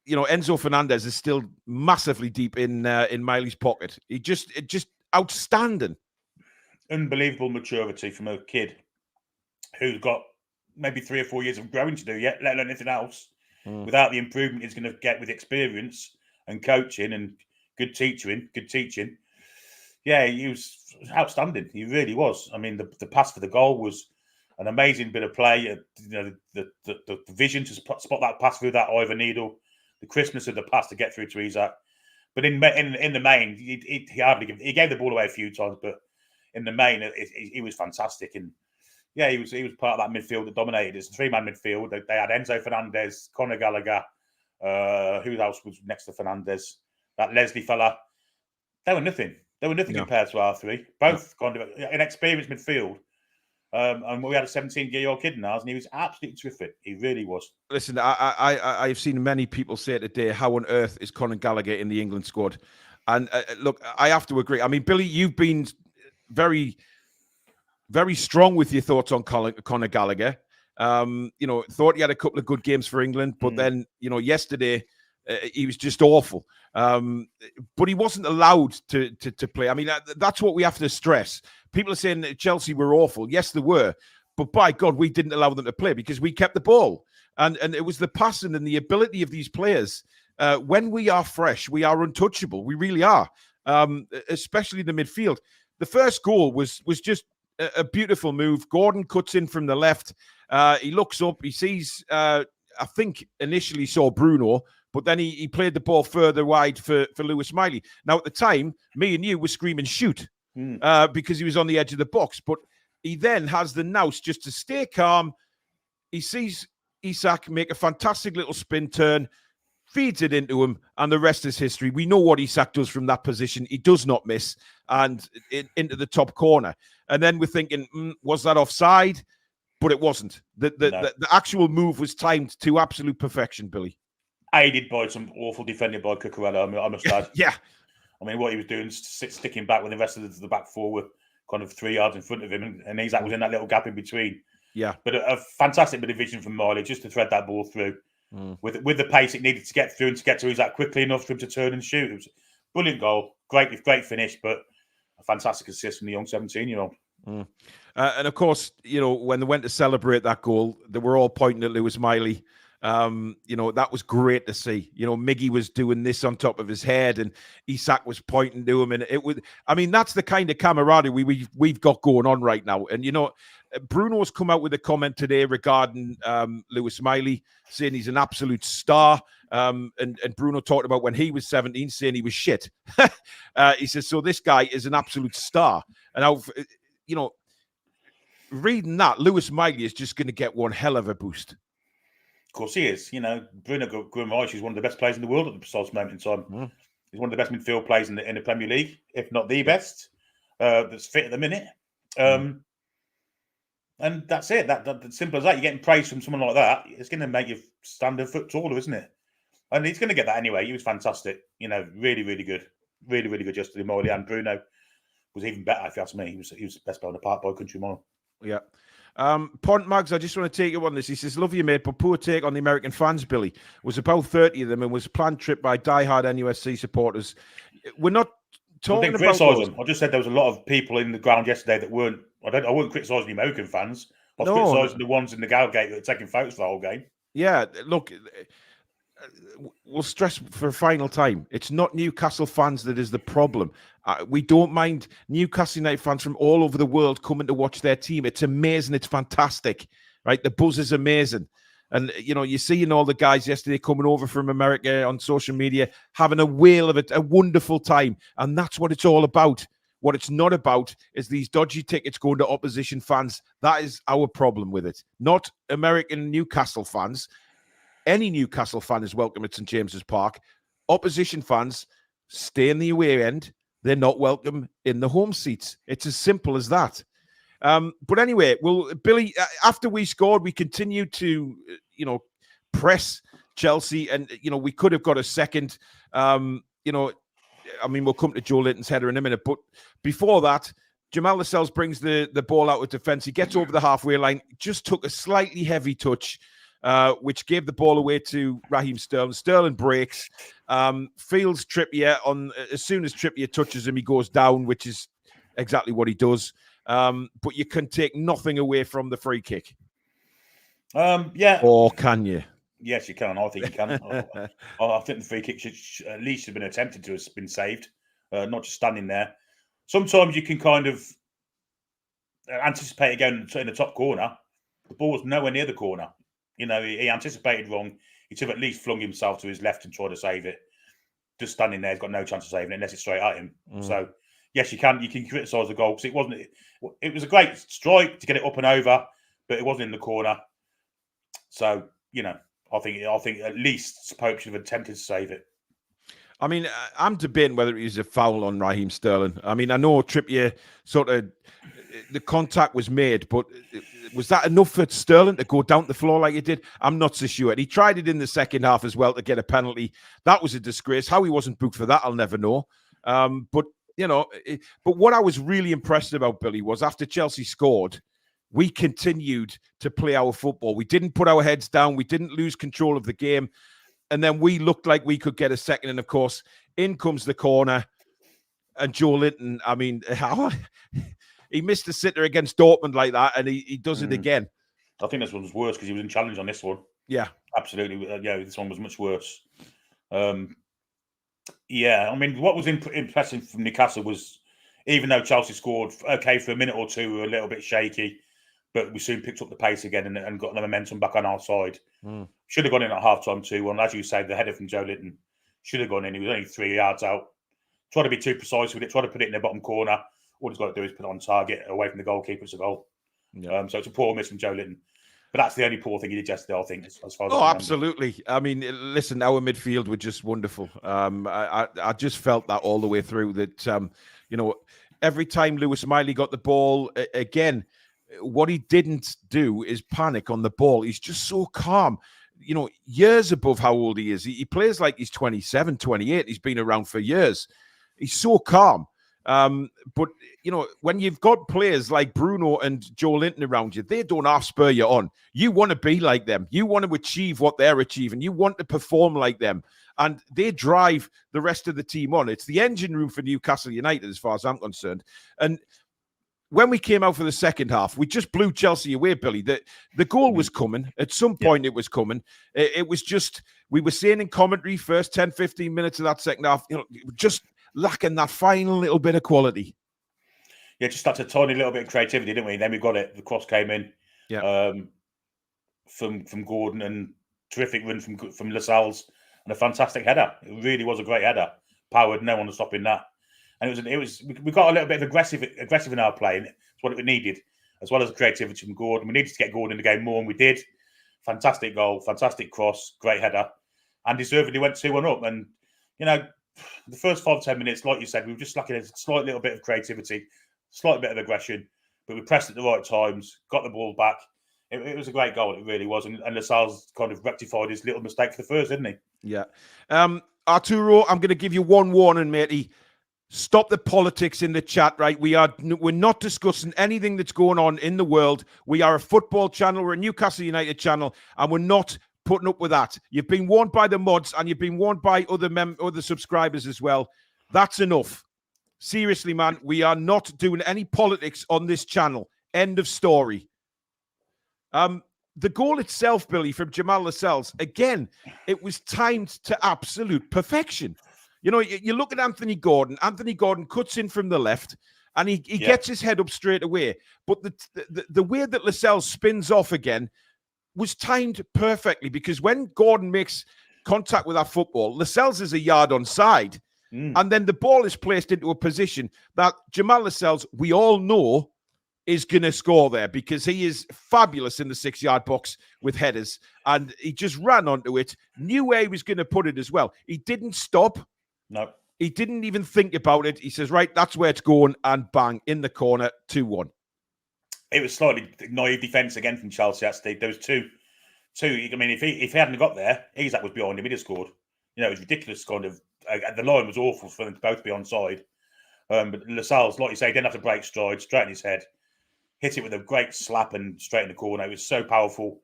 Enzo Fernandez is still massively deep in Miley's pocket. Just outstanding. Unbelievable maturity from a kid who's got maybe 3 or 4 years of growing to do yet, let alone anything else. Without the improvement he's going to get with experience and coaching and good teaching. Yeah, he was outstanding. He really was. I mean, the pass for the goal was an amazing bit of play. The vision to spot that pass through that eye of a needle, the crispness of the pass to get through to Isaac. But in the main, he gave the ball away a few times, but in the main, he was fantastic. And yeah, he was part of that midfield that dominated. It's a 3-man midfield. They had Enzo Fernandez, Conor Gallagher. Who else was next to Fernandez? That Leslie fella. They were nothing. Compared to our three. Both kind of an experienced midfield. And we had a 17-year-old kid in ours, and he was absolutely terrific. He really was. Listen, I've seen many people say today, how on earth is Conor Gallagher in the England squad? And look, I have to agree. I mean, Billy, you've been very, very strong with your thoughts on Conor Gallagher. Thought he had a couple of good games for England, but then, yesterday he was just awful. But he wasn't allowed to play. I mean, that's what we have to stress. People are saying that Chelsea were awful. Yes, they were. But by God, we didn't allow them to play because we kept the ball. And it was the passing and the ability of these players. When we are fresh, we are untouchable. We really are, especially the midfield. The first goal was just a beautiful move. Gordon cuts in from the left. He looks up. He sees, I think initially saw Bruno, but then he played the ball further wide for Lewis Miley. Now, at the time, me and you were screaming, shoot, because he was on the edge of the box. But he then has the nous just to stay calm. He sees Isak make a fantastic little spin turn, feeds it into him, and the rest is history. We know what Isak does from that position. He does not miss, and into the top corner. And then we're thinking, was that offside? But it wasn't. The actual move was timed to absolute perfection, Billy. Aided by some awful defending by Cucurella, I must add. Yeah. I mean, what he was doing, sticking back when the rest of the back four were kind of 3 yards in front of him, and Isak was in that little gap in between. Yeah. But a fantastic bit of vision from Miley just to thread that ball through with the pace it needed to get through and to get to Isak quickly enough for him to turn and shoot. It was a brilliant goal, great finish, but a fantastic assist from the young 17-year-old. And of course, when they went to celebrate that goal, they were all pointing at Lewis Miley. That was great to see. Miggy was doing this on top of his head, and Isak was pointing to him, and that's the kind of camaraderie we've got going on right now. And Bruno's come out with a comment today regarding Lewis Miley, saying he's an absolute star. And Bruno talked about when he was 17, saying he was shit. He says, so this guy is an absolute star. And reading that, Lewis Miley is just going to get one hell of a boost. Of course he is. Bruno Guimaraes is one of the best players in the world at the precise moment in time. He's one of the best midfield players in the Premier League, if not the best. That's fit at the minute. And that's it. That's simple as that. You're getting praise from someone like that. It's going to make you stand a foot taller, isn't it? And he's going to get that anyway. He was fantastic. Really, really good. Really, really good yesterday, Miley. And Bruno was even better, if you ask me. He was the best player on the park by a country mile. Yeah. Pont Mags, I just want to take you on this. He says, love you, mate, but poor take on the American fans, Billy. Was about 30 of them and was a planned trip by diehard NUFC supporters. We're not talking about criticise them. I just said there was a lot of people in the ground yesterday that weren't. I wasn't criticising the American fans. I was criticising the ones in the Gallgate that were taking photos for the whole game. Yeah, look, we'll stress for a final time. It's not Newcastle fans that is the problem. We don't mind Newcastle United fans from all over the world coming to watch their team. It's amazing. It's fantastic, right? The buzz is amazing. And, you're seeing all the guys yesterday coming over from America on social media, having a whale of it, a wonderful time. And that's what it's all about. What it's not about is these dodgy tickets going to opposition fans. That is our problem with it. Not American Newcastle fans. Any Newcastle fan is welcome at St. James's Park. Opposition fans stay in the away end. They're not welcome in the home seats. It's as simple as that. But anyway, well, Billy, after we scored, we continued to, press Chelsea, and we could have got a second. We'll come to Joe Linton's header in a minute, but before that, Jamal Lascelles brings the ball out of defence. He gets over the halfway line, just took a slightly heavy touch. which gave the ball away to Raheem Sterling. Sterling breaks, feels Trippier on. As soon as Trippier touches him, he goes down, which is exactly what he does. But you can take nothing away from the free kick. Yeah. Or can you? Yes, you can. I think you can. I think the free kick should at least have been attempted to have been saved, not just standing there. Sometimes you can kind of anticipate it going in the top corner. The ball was nowhere near the corner. You know, he anticipated wrong. He should have at least flung himself to his left and tried to save it. Just standing there, he's got no chance of saving it unless it's straight at him. So, yes, you can criticise the goal because it was a great strike to get it up and over, but it wasn't in the corner. So, you know, I think at least Pope should have attempted to save it. I mean, I'm debating whether it was a foul on Raheem Sterling. I mean, I know Trippier the contact was made, but was that enough for Sterling to go down the floor like he did? I'm not so sure. He tried it in the second half as well to get a penalty. That was a disgrace. How he wasn't booked for that, I'll never know. But what I was really impressed about, Billy, was after Chelsea scored, we continued to play our football. We didn't put our heads down. We didn't lose control of the game. And then we looked like we could get a second. And, of course, in comes the corner. And Joe Linton, I mean, he missed a sitter against Dortmund like that, and he does it again. I think this one was worse because he was in challenge on this one. Yeah. Absolutely. Yeah, this one was much worse. Yeah, I mean, what was impressive from Newcastle was, even though Chelsea scored, okay, for a minute or two, we were a little bit shaky, but we soon picked up the pace again and got the momentum back on our side. Should have gone in at half-time 2-1. As you say, the header from Joe Linton should have gone in. He was only 3 yards out. Try to be too precise with it. Try to put it in the bottom corner. All he's got to do is put it on target, away from the goalkeeper. It's a goal. Yeah. So it's a poor miss from Joe Linton. But that's the only poor thing he did yesterday, I think, as far as I absolutely. I mean, listen, our midfield were just wonderful. I just felt that all the way through that, every time Lewis Miley got the ball, again, what he didn't do is panic on the ball. He's just so calm. Years above how old he is. He plays like he's 27, 28. He's been around for years. He's so calm. But, when you've got players like Bruno and Joe Linton around you, they don't half spur you on. You want to be like them. You want to achieve what they're achieving. You want to perform like them. And they drive the rest of the team on. It's the engine room for Newcastle United, as far as I'm concerned. And when we came out for the second half, we just blew Chelsea away, Billy. The goal was coming. At some point, it was coming. It was just, we were saying in commentary, first 10, 15 minutes of that second half, just lacking that final little bit of quality. Yeah, just that's a tiny little bit of creativity, didn't we? And then we got it. The cross came in from Gordon, and terrific run from Lascelles, and a fantastic header. It really was a great header. Powered, no one was stopping that. And we got a little bit of aggressive in our play. It's what we needed, as well as creativity from Gordon. We needed to get Gordon in the game more, and we did. Fantastic goal, fantastic cross, great header, and deservedly went 2-1 up. And the first 5-10 minutes, like you said, we were just lacking a slight little bit of creativity, slight bit of aggression, but we pressed at the right times, got the ball back. It was a great goal, it really was. And Lascelles kind of rectified his little mistake for the first, didn't he? Yeah. Arturo, I'm going to give you one warning, matey. Stop the politics in the chat, right? We're not discussing anything that's going on in the world. We are a football channel. We're a Newcastle United channel, and we're not putting up with that. You've been warned by the mods, and you've been warned by other subscribers as well. That's enough. Seriously, man, we are not doing any politics on this channel. End of story. The goal itself, Billy, from Jamal Lascelles, again, it was timed to absolute perfection. You look at Anthony Gordon. Anthony Gordon cuts in from the left, and he gets his head up straight away. But the way that Lascelles spins off again was timed perfectly, because when Gordon makes contact with that football, Lascelles is a yard onside. And then the ball is placed into a position that Jamal Lascelles, we all know, is going to score there, because he is fabulous in the 6-yard box with headers. And he just ran onto it, knew where he was going to put it as well. He didn't stop. No. He didn't even think about it. He says, right, that's where it's going, and bang, in the corner, 2-1. It was slightly naive defence again from Chelsea, actually. There was two. I mean, if he hadn't got there, Isak was behind him, he'd have scored. It was ridiculous, kind of. The line was awful for them to both be onside. But Lascelles, like you say, didn't have to break stride, straight in his head, hit it with a great slap and straight in the corner. It was so powerful.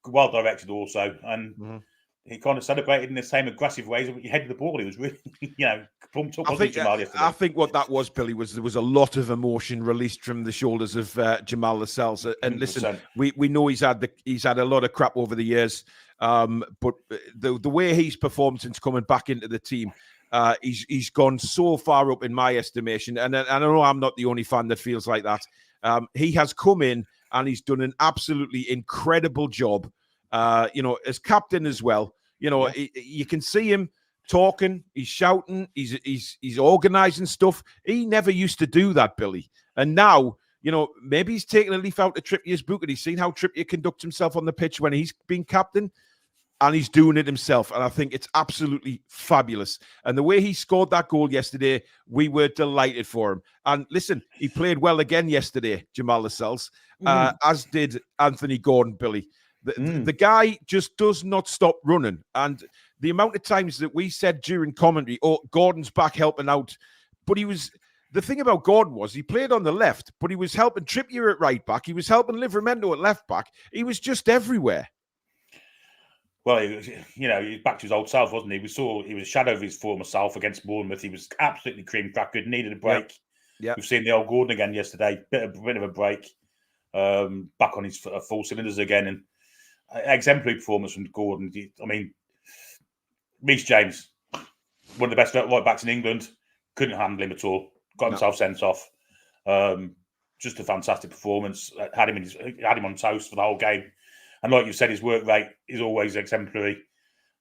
well directed also, and Mm-hmm. he kind of celebrated in the same aggressive ways. He headed the ball. He was really, pumped up, wasn't he, Jamal, yesterday? I think what that was, Billy, was there was a lot of emotion released from the shoulders of Jamal Lascelles. And listen, 100%. we know he's had a lot of crap over the years, but the way he's performed since coming back into the team, he's gone so far up in my estimation. And I know I'm not the only fan that feels like that. He has come in and he's done an absolutely incredible job. As captain as well. You can see him talking, he's shouting, he's organizing stuff. He never used to do that, Billy. And now, maybe he's taken a leaf out of Trippier's book and he's seen how Trippier conducts himself on the pitch when he's been captain, and he's doing it himself. And I think it's absolutely fabulous. And the way he scored that goal yesterday, we were delighted for him. And listen, he played well again yesterday, Jamal Lascelles, as did Anthony Gordon, Billy. The guy just does not stop running. And the amount of times that we said during commentary, Gordon's back helping out. But the thing about Gordon was he played on the left, but he was helping Trippier at right back. He was helping Livramento at left back. He was just everywhere. Well, he was back to his old self, wasn't he? He was a shadow of his former self against Bournemouth. He was absolutely cream crackered, needed a break. Yep. We've seen the old Gordon again yesterday. Bit of a break. Back on his full cylinders again. And exemplary performance from Gordon. I mean, Reece James, one of the best right backs in England, couldn't handle him at all. Got himself sent off. Just a fantastic performance. Had him on toast for the whole game. And like you said, his work rate is always exemplary.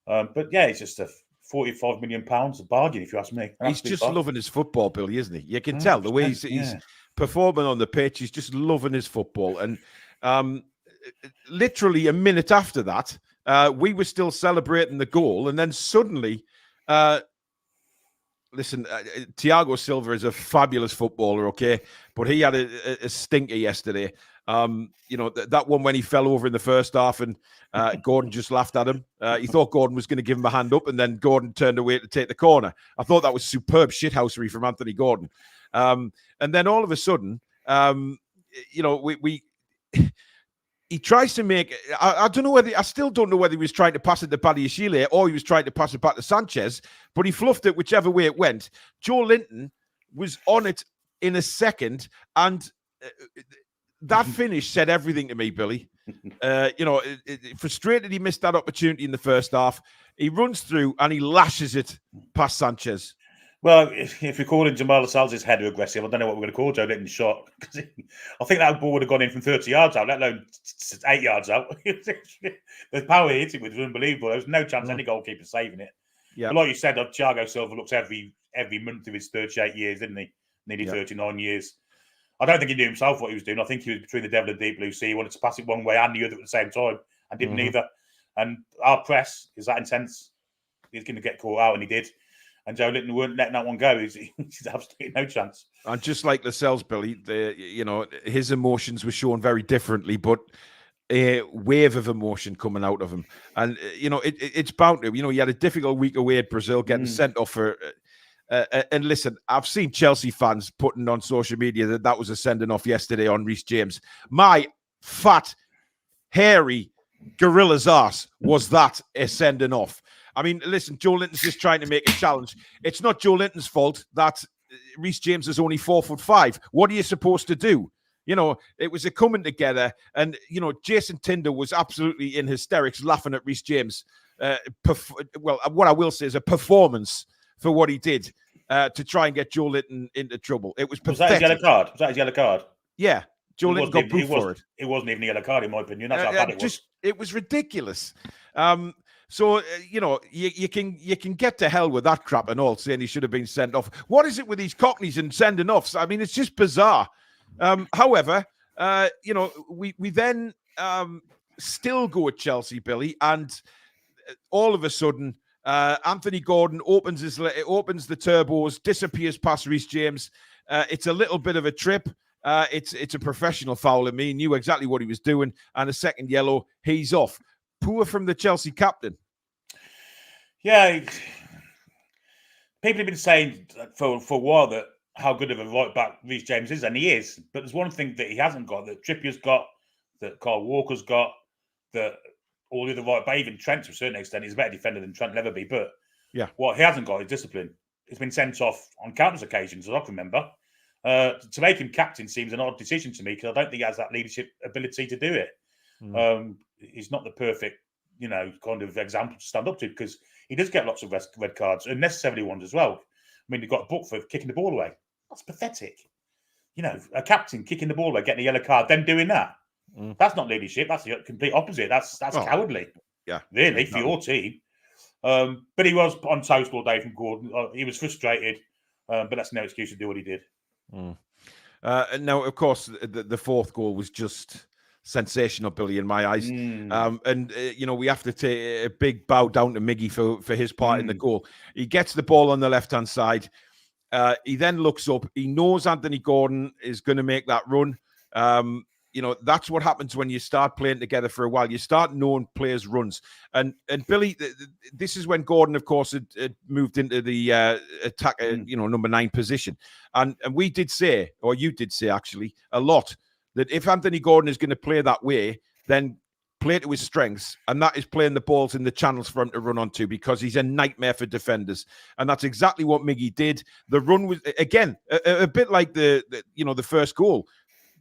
But yeah, it's just a £45 million a bargain, if you ask me. He's just loving his football, Billy, isn't he? You can tell the way he's performing on the pitch. He's just loving his football. And literally a minute after that, we were still celebrating the goal, and then suddenly, Thiago Silva is a fabulous footballer, okay, but he had a stinker yesterday. That one when he fell over in the first half, and Gordon just laughed at him. He thought Gordon was going to give him a hand up, and then Gordon turned away to take the corner. I thought that was superb shithousery from Anthony Gordon. And then all of a sudden, he tries to make. I don't know whether. I still don't know whether he was trying to pass it to Badiashile or he was trying to pass it back to Sanchez. But he fluffed it whichever way it went. Joe Linton was on it in a second, and that finish said everything to me, Billy. Frustrated he missed that opportunity in the first half. He runs through and he lashes it past Sanchez. Well, if you're calling Jamal Lascelles' header aggressive, I don't know what we're going to call Joe Linton's shot. I think that ball would have gone in from 30 yards out, let alone 8 yards out. The power he hit it with was unbelievable. There was no chance any goalkeeper saving it. Yeah. But like you said, Thiago Silva looks every month of his 38 years, didn't he? Nearly 39 years. I don't think he knew himself what he was doing. I think he was between the devil and the deep blue sea. He wanted to pass it one way and the other at the same time, and didn't either. And our press is that intense. He's going to get caught out, and he did. And Joe Linton weren't letting that one go. He's absolutely no chance. And just like Lascelles, Billy, his emotions were shown very differently, but a wave of emotion coming out of him. And, it's bound to. He had a difficult week away at Brazil, getting sent off for... and listen, I've seen Chelsea fans putting on social media that was a sending off yesterday on Reece James. My fat, hairy gorilla's ass was that a sending off. I mean, listen, Joe Linton's just trying to make a challenge. It's not Joe Linton's fault that Reece James is only 4'5". What are you supposed to do? It was a coming together, and Jason Tinder was absolutely in hysterics, laughing at Reece James. What I will say is a performance for what he did to try and get Joe Linton into trouble. It was pathetic. Was that his yellow card? Yeah. Joe Linton got booked for it. It wasn't even a yellow card, in my opinion. That's how bad it was. It was ridiculous. So, you can get to hell with that crap and all, saying he should have been sent off. What is it with these cockneys and sending offs? I mean, it's just bizarre. However, we then still go at Chelsea, Billy, and all of a sudden, Anthony Gordon opens the turbos, disappears past Reece James. It's a little bit of a trip. It's a professional foul, and he knew exactly what he was doing. And a second yellow, he's off. Poor from the Chelsea captain. Yeah, people have been saying for a while that how good of a right back Reece James is, and he is. But there's one thing that he hasn't got, that Trippier's got, that Kyle Walker's got, that all the other right, but even Trent to a certain extent, he's a better defender than Trent will ever be. But Yeah. what he hasn't got is discipline. He's been sent off on countless occasions, as I can remember. To make him captain seems an odd decision to me because I don't think he has that leadership ability to do it. He's not the perfect, kind of example to stand up to because he does get lots of red cards, unnecessarily ones as well. I mean, he got a book for kicking the ball away. That's pathetic. A captain kicking the ball away, getting a yellow card, then doing that. That's not leadership. That's the complete opposite. That's cowardly. Yeah, really, for your team. But he was on toast all day from Gordon. He was frustrated, but that's no excuse to do what he did. Now, of course, the fourth goal was just sensational, Billy, in my eyes. We have to take a big bow down to Miggy for his part in the goal. He gets the ball on the left-hand side. He then looks up. He knows Anthony Gordon is going to make that run. That's what happens when you start playing together for a while. You start knowing players' runs. And Billy, this is when Gordon, of course, had moved into the attack, number 9 position. And we did say, or you did say actually, a lot, that if Anthony Gordon is going to play that way, then play to his strengths, and that is playing the balls in the channels for him to run onto because he's a nightmare for defenders. And that's exactly what Miggy did. The run was, again, a bit like the first goal.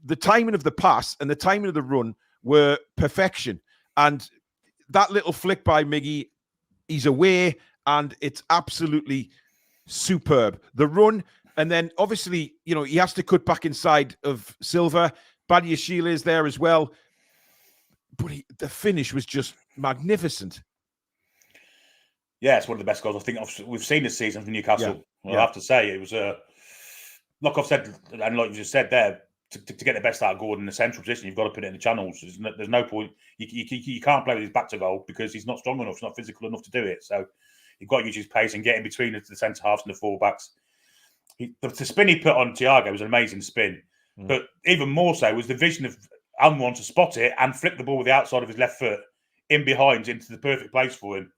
The timing of the pass and the timing of the run were perfection. And that little flick by Miggy, he's away, and it's absolutely superb. The run, and then obviously, he has to cut back inside of Silva. Badiashile is there as well. But the finish was just magnificent. Yeah, it's one of the best goals I think we've seen this season from Newcastle. Yeah. I have to say, it was like I've said, and like you just said there, to get the best out of Gordon in the central position, you've got to put it in the channels. There's no point. You can't play with his back to goal because he's not strong enough, he's not physical enough to do it. So you've got to use his pace and get in between the centre halves and the full-backs. The spin he put on Thiago was an amazing spin. But even more so was the vision of Almiron to spot it and flick the ball with the outside of his left foot in behind into the perfect place for him.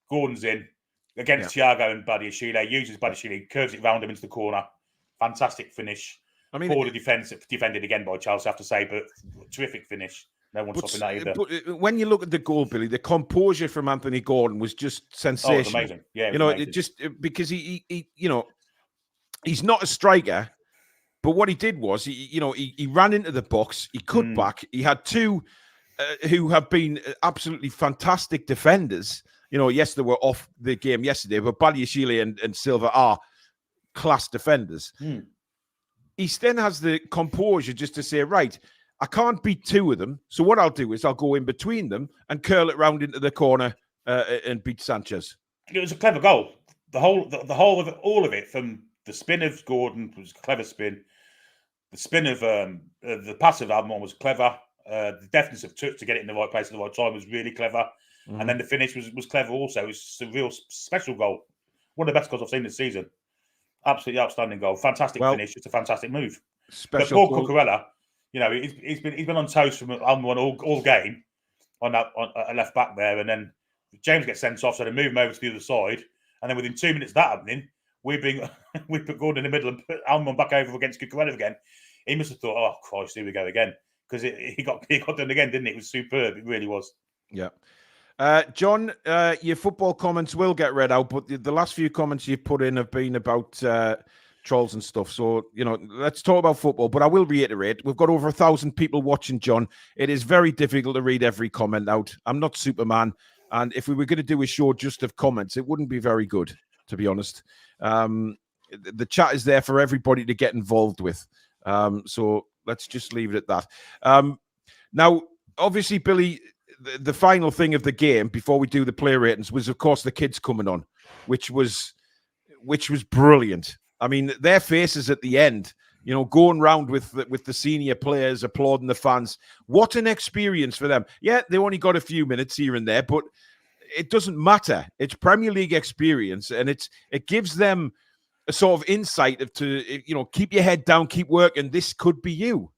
Gordon's in against Thiago and Badiashile, uses Badiashile, curves it round him into the corner. Fantastic finish. I mean, poorly defended again by Chelsea, I have to say, but terrific finish. No one stopping that either. But when you look at the goal, Billy, the composure from Anthony Gordon was just sensational. Oh, it was amazing. Yeah, amazing. It just because he he's not a striker. But what he did was, he ran into the box, he cut back. He had two who have been absolutely fantastic defenders. Yes, they were off the game yesterday, but Badiashile and Silva are class defenders. He then has the composure just to say, right, I can't beat two of them. So what I'll do is I'll go in between them and curl it round into the corner and beat Sanchez. It was a clever goal. The whole of it, all of it, from the spin of Gordon was a clever spin. The spin of the pass of Almiron was clever. The deftness of Tuch to get it in the right place at the right time was really clever. And then the finish was clever also. It was a real special goal. One of the best goals I've seen this season. Absolutely outstanding goal. Fantastic finish. It's a fantastic move. But Paul Cucurella, he's been on toast from Almiron all game on a left back there. And then James gets sent off, so they move him over to the other side. And then within 2 minutes of that happening, we put Gordon in the middle and put Almiron back over against Cucurella again. He must have thought, oh, Christ, here we go again. Because he got done again, didn't it? It was superb. It really was. Yeah. John, your football comments will get read out, but the last few comments you've put in have been about trolls and stuff. So, let's talk about football. But I will reiterate, we've got over 1,000 people watching, John. It is very difficult to read every comment out. I'm not Superman. And if we were going to do a show just of comments, it wouldn't be very good, to be honest. The chat is there for everybody to get involved with. So let's just leave it at that. Now, obviously, Billy, the final thing of the game before we do the player ratings was, of course, the kids coming on, which was brilliant. I mean, their faces at the end, going round with the senior players applauding the fans. What an experience for them. Yeah, they only got a few minutes here and there, but it doesn't matter. It's Premier League experience, and it gives them a sort of insight to keep your head down, keep working. This could be you.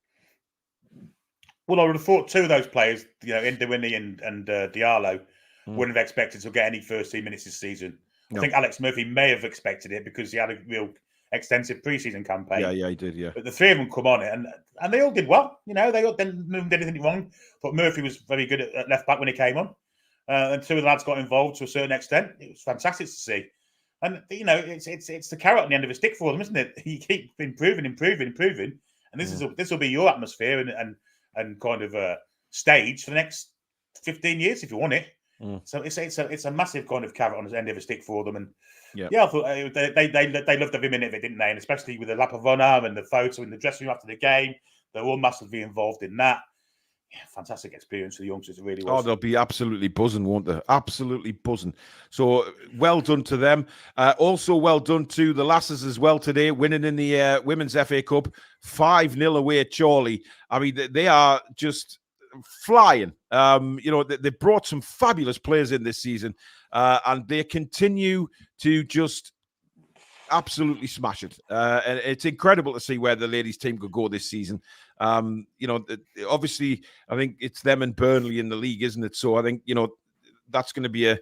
Well, I would have thought two of those players, Indewini and Diallo, wouldn't have expected to get any first team minutes this season. No. I think Alex Murphy may have expected it because he had a real extensive pre-season campaign. Yeah, he did. Yeah, but the three of them come on it, and they all did well. You know, they all didn't do anything wrong. But Murphy was very good at left back when he came on, and two of the lads got involved to a certain extent. It was fantastic to see. And you know, it's the carrot on the end of a stick for them, isn't it? You keep improving, and this will be your atmosphere and kind of stage for the next 15 years if you want it. So it's a massive kind of carrot on the end of a stick for them. And I thought they loved every minute of it, didn't they? And especially with the lap of honour and the photo in the dressing room after the game, they're all massively involved in that. Yeah, fantastic experience for the youngsters. It really was. Oh, they'll be absolutely buzzing, won't they? Absolutely buzzing. So well done to them. Also well done to the lasses as well today, winning in the Women's FA Cup, 5-0 away at Chorley. I mean, they are just flying. You know, they brought some fabulous players in this season, and they continue to just absolutely smash it. And it's incredible to see where the ladies team could go this season. You know, obviously, I think it's them and Burnley in the league, isn't it? So I think, you know, that's going to be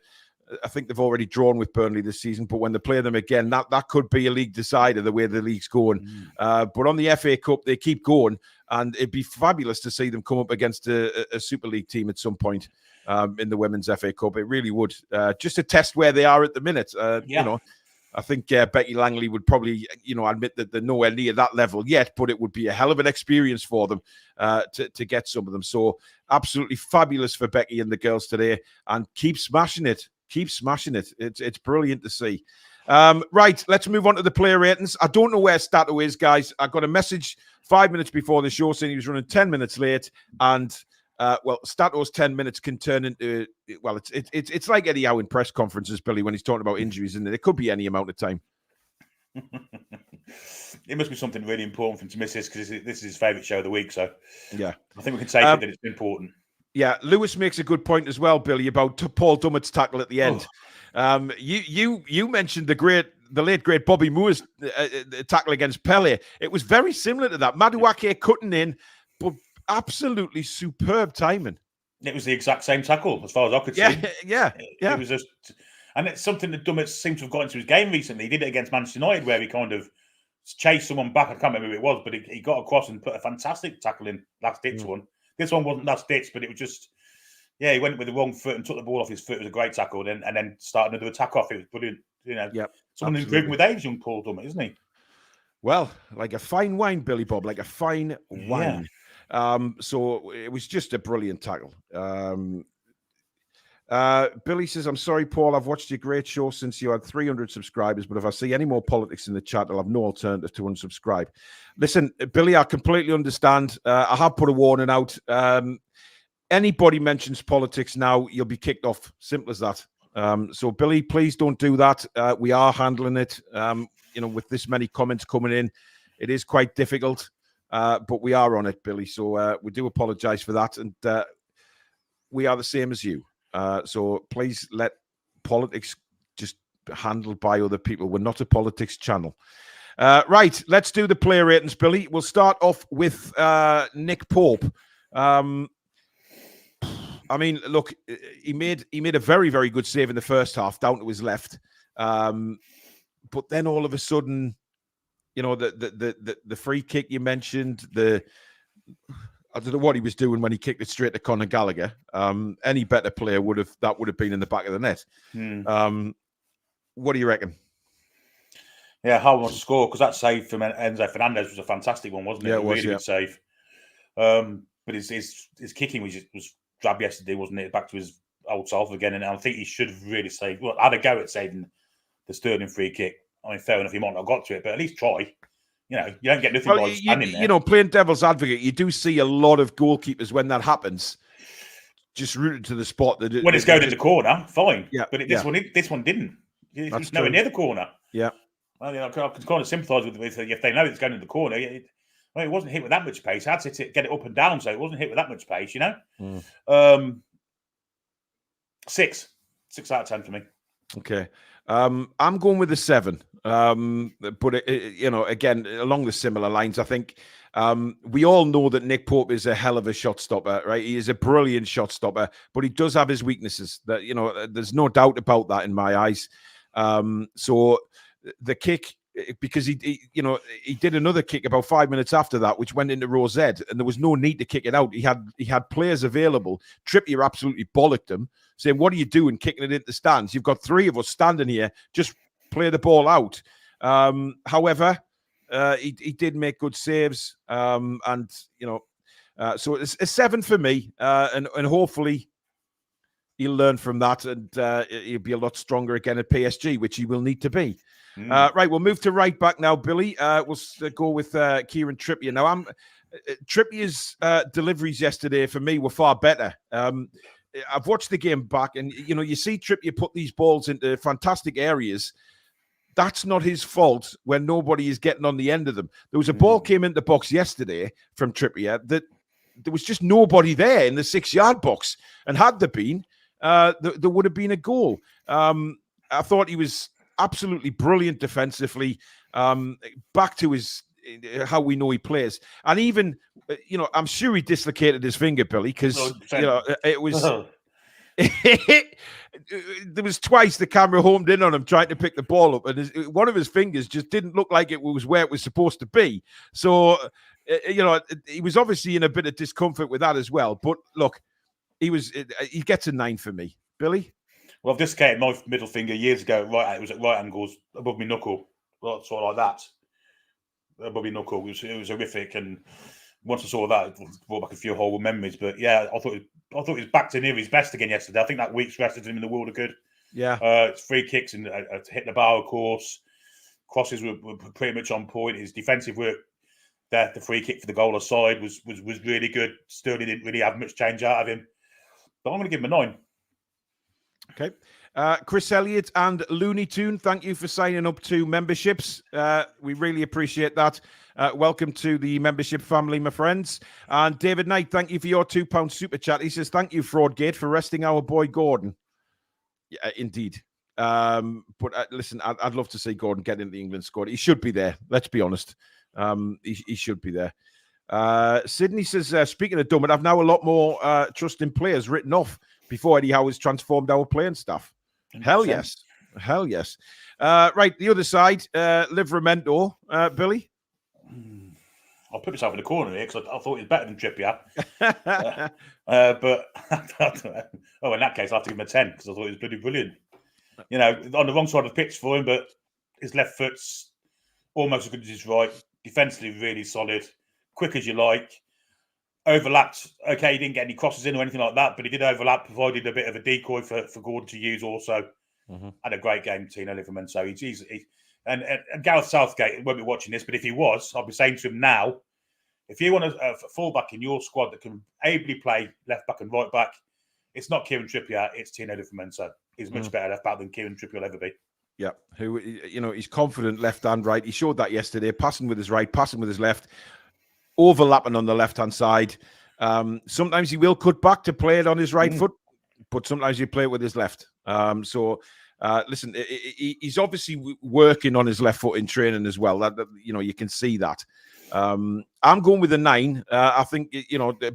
I think they've already drawn with Burnley this season, but when they play them again, that could be a league decider the way the league's going. But on the FA Cup, they keep going, and it'd be fabulous to see them come up against a Super League team at some point in the Women's FA Cup. It really would. Just to test where they are at the minute. You know, I think Becky Langley would probably, you know, admit that they're nowhere near that level yet, but it would be a hell of an experience for them to get some of them. So absolutely fabulous for Becky and the girls today, and keep smashing it. Keep smashing it. It's brilliant to see. Right, let's move on to the player ratings. I don't know where Stato is, guys. I got a message 5 minutes before the show saying he was running 10 minutes late, and well, Stato's 10 minutes can turn into, well, it's like anyhow in press conferences, Billy, when he's talking about injuries, and it could be any amount of time. It must be something really important for him to miss this, because this is his favourite show of the week. So yeah, I think we can take it that it's important. Yeah, Lewis makes a good point as well, Billy, about Paul Dummett's tackle at the end. You mentioned the late great Bobby Moore's tackle against Pele. It was very similar to that. Maduake cutting in, but absolutely superb timing. It was the exact same tackle as far as I could see. Yeah. It was just, and it's something that Dummett seems to have got into his game recently. He did it against Manchester United, where he kind of chased someone back. I can't remember who it was, but he got across and put a fantastic tackle in. Last ditch one. This one wasn't last ditch, but it was just, he went with the wrong foot and took the ball off his foot. It was a great tackle, and then started another attack off. It was brilliant. You know, someone improving with age, young Paul Dummett, isn't he? Well, like a fine wine, Billy Bob, like a fine wine. So it was just a brilliant tackle. Billy says, I'm sorry, Paul, I've watched your great show since you had 300 subscribers, but if I see any more politics in the chat, I'll have no alternative to unsubscribe. Listen, Billy, I completely understand. I have put a warning out. Anybody mentions politics now, you'll be kicked off. Simple as that. So, Billy, please don't do that. We are handling it. You know, with this many comments coming in, it is quite difficult, but we are on it, Billy. So we do apologize for that. And we are the same as you. So please let politics just handled by other people. We're not a politics channel. Right, let's do the player ratings, Billy. We'll start off with Nick Pope. I mean, look, he made a very, very good save in the first half, down to his left. But then all of a sudden, you know, the free kick you mentioned, I don't know what he was doing when he kicked it straight to Conor Gallagher. Any better player would have been in the back of the net. What do you reckon? Yeah, how much score? Because that save from Enzo Fernandez was a fantastic one, wasn't it? Yeah, it was, really good save. But his kicking was drab yesterday, wasn't it? Back to his old self again, and I think he should have really saved. Well, had a go at saving the Sterling free kick. I mean, fair enough, he might not have got to it, but at least try. You know, you don't get nothing by standing there. You know, playing devil's advocate, you do see a lot of goalkeepers when that happens, just rooted to the spot. When it's going in the corner, fine. Yeah, but this one didn't. It's nowhere near the corner. Yeah. Well, you know, I can kind of sympathise with if they know it's going in the corner. It wasn't hit with that much pace. I had to get it up and down, so it wasn't hit with that much pace, you know? 6 out of 10 for me. Okay. I'm going with a 7. But, you know, again, along the similar lines, I think we all know that Nick Pope is a hell of a shot stopper, right? He is a brilliant shot stopper, but he does have his weaknesses. That, you know, there's no doubt about that in my eyes. So the kick, because he did another kick about 5 minutes after that, which went into row Z, and there was no need to kick it out. He had players available. Trippier absolutely bollocked him, saying, "What are you doing, kicking it into the stands? You've got three of us standing here. Just play the ball out." However, he did make good saves, and so it's a 7 for me, and hopefully he'll learn from that, and he'll be a lot stronger again at PSG, which he will need to be. Right, we'll move to right back now, Billy. We'll go with Kieran Trippier. Now, Trippier's deliveries yesterday for me were far better. I've watched the game back, and you see Trippier put these balls into fantastic areas. That's not his fault when nobody is getting on the end of them. There was a ball came into the box yesterday from Trippier that there was just nobody there in the 6-yard box, and had there been, there would have been a goal. I thought he was absolutely brilliant defensively. Back to his how we know he plays, and even I'm sure he dislocated his finger, Billy, because it was. There was twice the camera homed in on him trying to pick the ball up, and one of his fingers just didn't look like it was where it was supposed to be. So, he was obviously in a bit of discomfort with that as well. But look, he gets a 9 for me. Billy? Well, I've dislocated my middle finger years ago. It was at right angles above my knuckle, sort of like that. Above my knuckle, it was horrific. And once I saw that, it brought back a few horrible memories. But yeah, I thought he was back to near his best again yesterday. I think that week's rest did him in the world of good. Yeah, it's free kicks and hit the bar, of course. Crosses were pretty much on point. His defensive work there, the free kick for the goal aside, was really good. Sterling didn't really have much change out of him. But I'm going to give him a 9. Okay. Chris Elliott and Looney Tune, thank you for signing up to memberships. We really appreciate that. Welcome to the membership family, my friends. And David Knight, thank you for your £2 super chat. He says, "Thank you, Fraudgate, for resting our boy Gordon." Yeah, indeed. But listen, I'd love to see Gordon get into the England squad. He should be there. Let's be honest. He should be there. Sydney says, "Speaking of dumb, I've now a lot more trust in players written off before Eddie Howe has transformed our playing staff." 100%. Hell yes. Right, the other side, Livramento, Billy. I'll put myself in the corner here because I thought he was better than Trippier. But in that case, I have to give him a 10 because I thought he was bloody brilliant. On the wrong side of the pitch for him, but his left foot's almost as good as his right. Defensively, really solid. Quick as you like. Overlapped. Okay, he didn't get any crosses in or anything like that, but he did overlap, provided a bit of a decoy for Gordon to use also. Had a great game, Tino Livramento. And Gareth Southgate won't be watching this, but if he was, I'll be saying to him now, if you want a fullback in your squad that can ably play left back and right back, it's not Kieran Trippier, it's Tino Livramento. He's much better left back than Kieran Trippier will ever be. Yeah, he's confident left and right. He showed that yesterday, passing with his right, passing with his left, overlapping on the left-hand side. Sometimes he will cut back to play it on his right foot, but sometimes he play it with his left. Listen, he's obviously working on his left foot in training as well. That you can see that. I'm going with a 9. I think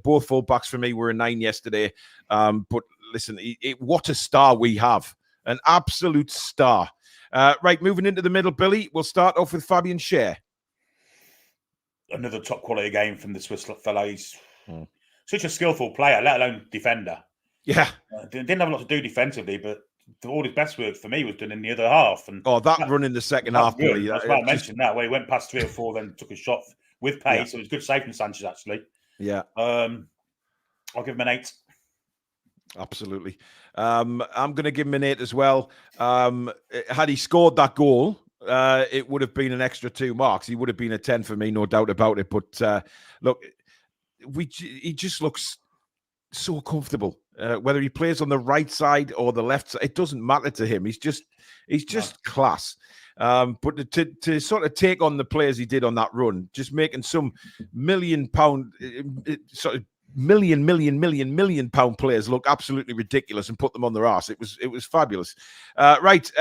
both full backs for me were a 9 yesterday. But listen, what a star we have, an absolute star. Right, moving into the middle, Billy. We'll start off with Fabian Schär. Another top quality game from the Swiss fellow. He's such a skillful player, let alone defender. Yeah, didn't have a lot to do defensively, but all his best work for me was done in the other half. And that run in the second half, Billy. That's why I mentioned that, where he went past 3 or 4, then took a shot with pace. Yeah. So it was good save from Sanchez, actually. Yeah. I'll give him an 8. Absolutely. I'm going to give him an 8 as well. Had he scored that goal, it would have been an extra 2 marks. He would have been a 10 for me, no doubt about it. But look, he just looks so comfortable. Whether he plays on the right side or the left side, it doesn't matter to him. He's just class. But to sort of take on the players he did on that run, just making some £1 million sort of million pound players look absolutely ridiculous and put them on their arse. It was fabulous. Right,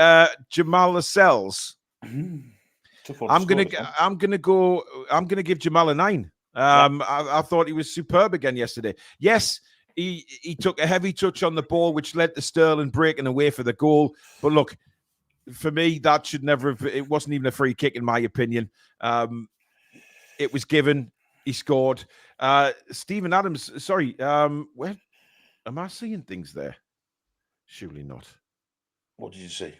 Jamal Lascelles. I'm gonna give Jamal a 9. I thought he was superb again yesterday. Yes, he took a heavy touch on the ball, which led to Sterling breaking away for the goal. But look, for me, that should never have. It wasn't even a free kick, in my opinion. It was given. He scored. Stephen Adams. Sorry. Where am I seeing things there? Surely not. What did you see?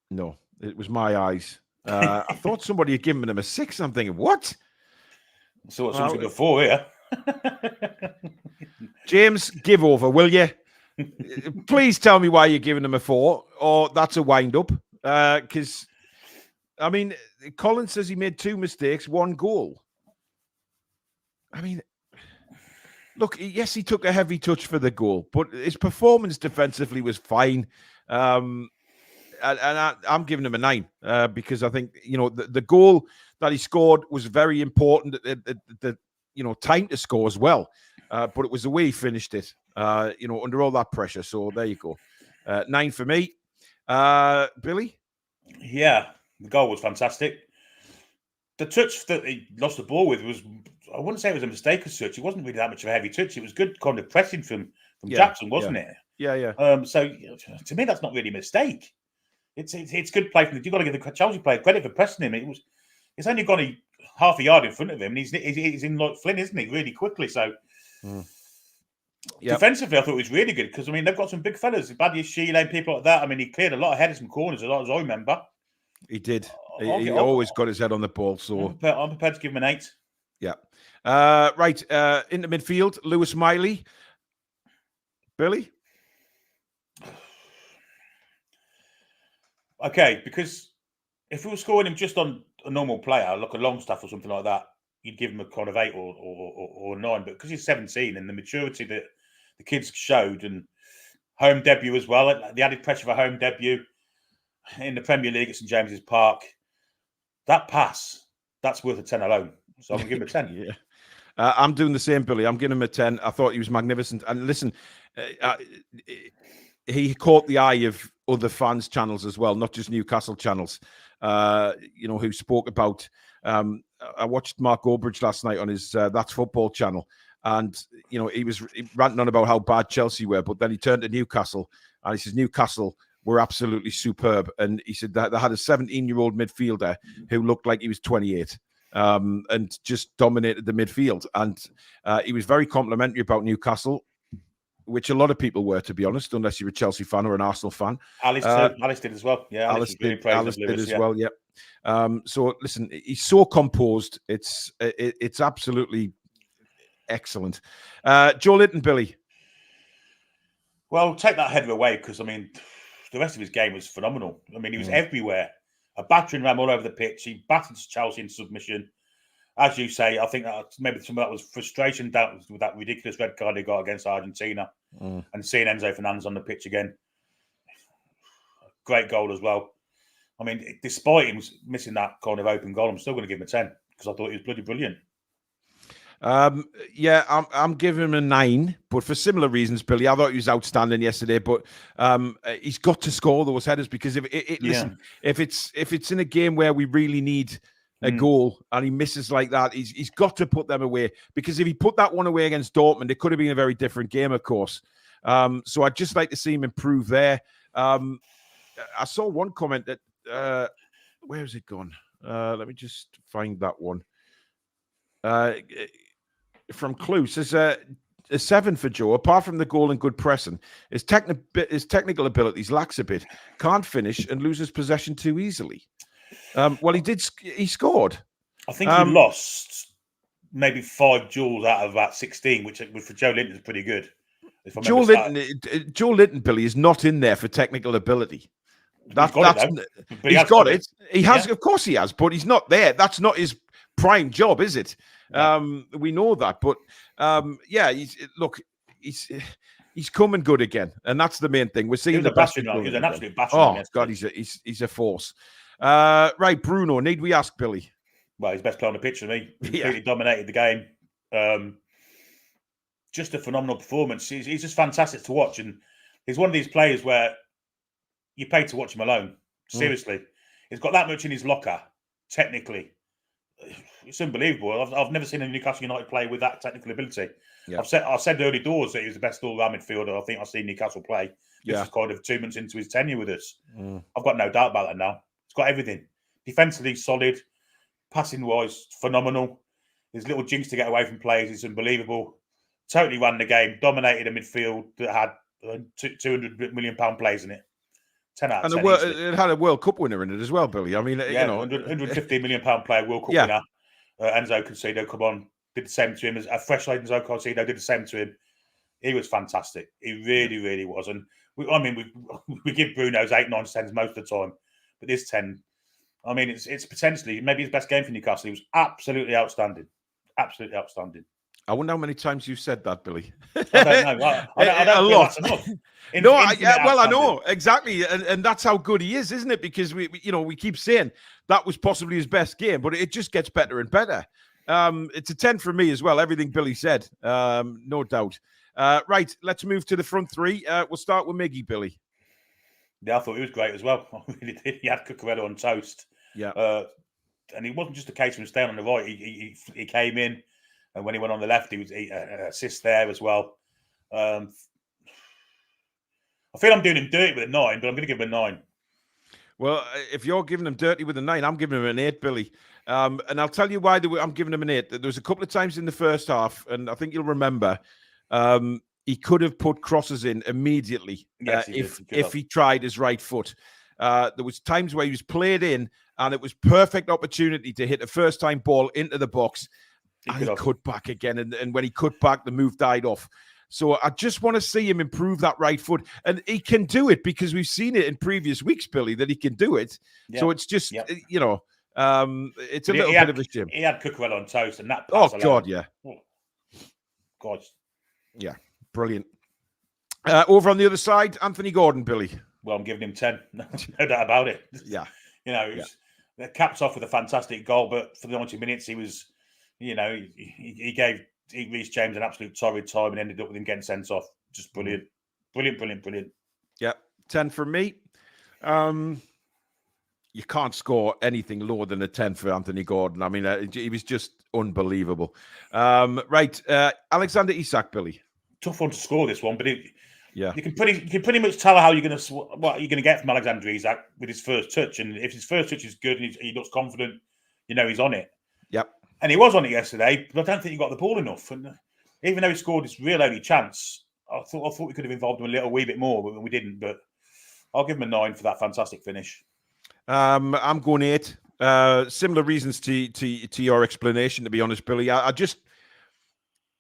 No, it was my eyes. I thought somebody had given him a 6. I'm thinking, what? So what's something to 4 here? James, give over, will you? Please tell me why you're giving him a 4, or that's a wind-up. Because, I mean, Colin says he made 2 mistakes, 1 goal. I mean, look, yes, he took a heavy touch for the goal, but his performance defensively was fine. And I'm giving him a 9 because I think, the goal that he scored was very important at the time to score as well. But it was the way he finished it, under all that pressure. So there you go. 9 for me. Billy? Yeah, the goal was fantastic. The touch that he lost the ball with was, I wouldn't say it was a mistake as such. It wasn't really that much of a heavy touch. It was good kind of pressing from Jackson, wasn't it? Yeah. So to me, that's not really a mistake. It's good play from you've got to give the Chelsea player credit for pressing him. It's only gone half a yard in front of him, and he's in like Flynn, isn't he? Really quickly. So defensively, I thought it was really good because I mean they've got some big fellas, Badia, Sheila, and people like that. I mean, he cleared a lot of headers from corners, as I remember. He did. He always got his head on the ball. So I'm prepared to give him an 8. Yeah. Right. Into midfield, Lewis Miley. Billy? Okay, because if we were scoring him just on a normal player, like a Longstaff or something like that, you'd give him a kind of 8 or 9. But because he's 17 and the maturity that the kids showed and home debut as well, the added pressure of a home debut in the Premier League at St James's Park, that pass, that's worth a 10 alone. So I'm going to give him a 10. Yeah. I'm doing the same, Billy. I'm giving him a 10. I thought he was magnificent. And listen, he caught the eye of other fans' channels as well, not just Newcastle channels, who spoke about... I watched Mark Goldbridge last night on his That's Football channel, and, he was ranting on about how bad Chelsea were, but then he turned to Newcastle, and he says, Newcastle were absolutely superb. And he said that they had a 17-year-old midfielder who looked like he was 28. And just dominated the midfield. And he was very complimentary about Newcastle, which a lot of people were, to be honest, unless you're a Chelsea fan or an Arsenal fan. Alice did as well. Yeah, Alice did as well, yeah. So, listen, he's so composed. It's absolutely excellent. Joe Linton, Billy? Well, take that header away because, I mean, the rest of his game was phenomenal. I mean, he was everywhere. A battering ram all over the pitch. He battered Chelsea in submission. As you say, I think that maybe some of that was frustration down with that ridiculous red card he got against Argentina and seeing Enzo Fernandez on the pitch again. Great goal as well. I mean, despite him missing that kind of open goal, I'm still going to give him a 10 because I thought he was bloody brilliant. I'm giving him a 9, but for similar reasons, Billy. I thought he was outstanding yesterday, but he's got to score those headers because listen, if it's in a game where we really need a goal and he misses like that, he's got to put them away, because if he put that one away against Dortmund, it could have been a very different game, of course. So I'd just like to see him improve there. I saw one comment that where has it gone? Let me just find that one. From Clue says a 7 for Joe. Apart from the goal and good pressing, his technical abilities lacks a bit. Can't finish and loses possession too easily. Well, he scored. I think he lost maybe 5 duels out of about 16, which for Joe Linton is pretty good. Joe Linton, Billy, is not in there for technical ability. He's got it. He has, of course, he has, but he's not there. That's not his prime job, is it? We know that, but he's coming good again, and that's the main thing. We're seeing the best. He's an absolute battery. Oh God, he's a force. Right, Bruno. Need we ask Billy? Well, he's best player on the pitch for me. He completely dominated the game. Just a phenomenal performance. He's just fantastic to watch, and he's one of these players where you pay to watch him alone. Seriously, he's got that much in his locker. Technically, it's unbelievable. I've never seen a Newcastle United play with that technical ability. Yeah. I said early doors that he was the best all-round midfielder I think I've seen Newcastle play. This is kind of 2 months into his tenure with us. I've got no doubt about that now. He's got everything. Defensively solid, passing-wise phenomenal. His little jinx to get away from players is unbelievable. Totally ran the game, dominated a midfield that had £200 million players in it. 10 out of 10. It had a World Cup winner in it as well, Billy. I mean, yeah, you know, £150 million player, World Cup winner. Enzo Caicedo come on, did the same to him. A fresh Enzo Caicedo did the same to him. He was fantastic. He really, really was. And we give Bruno's 8, 9, 10s most of the time, but this 10, I mean, it's potentially maybe his best game for Newcastle. He was absolutely outstanding. Absolutely outstanding. I wonder how many times you've said that, Billy. I don't know. I don't a feel lot. that's enough. I know exactly, and that's how good he is, isn't it? Because we keep saying that was possibly his best game, but it just gets better and better. It's a 10 for me as well. Everything Billy said, no doubt. Right, let's move to the front three. We'll start with Miggy, Billy. Yeah, I thought he was great as well. I really did. He had Cucurella on toast. Yeah, and it wasn't just a case of him staying on the right. He came in. And when he went on the left, he was assist there as well. I feel I'm doing him dirty with a 9, but I'm going to give him a 9. Well, if you're giving him dirty with a 9, I'm giving him an 8, Billy. And I'll tell you why I'm giving him an 8. There was a couple of times in the first half, and I think you'll remember, he could have put crosses in immediately if he tried his right foot. There was times where he was played in, and it was perfect opportunity to hit a first-time ball into the box. He cut back again, and when he cut back, the move died off. So I just want to see him improve that right foot, and he can do it because we've seen it in previous weeks, Billy, that he can do it. Yeah. So it's just it's a little bit of a shame. He had Cucurella on toast, and that. God, yeah. God, yeah, brilliant. Over on the other side, Anthony Gordon, Billy. Well, I'm giving him 10, no doubt about it. Yeah, it caps off with a fantastic goal, but for the 90 minutes, he was. He gave Reece James an absolute torrid time and ended up with him getting sent off. Just brilliant. Brilliant. Yeah, 10 for me. You can't score anything lower than a 10 for Anthony Gordon. I mean, he was just unbelievable. Right, Alexander Isak, Billy. Tough one to score this one, but you can pretty much tell what you're gonna get from Alexander Isak with his first touch, and if his first touch is good and he looks confident, he's on it. Yep. And he was on it yesterday, but I don't think he got the ball enough. And even though he scored this real only chance, I thought we could have involved him a little wee bit more, but we didn't. But I'll give him a 9 for that fantastic finish. I'm going 8. Similar reasons to your explanation, to be honest, Billy. I just,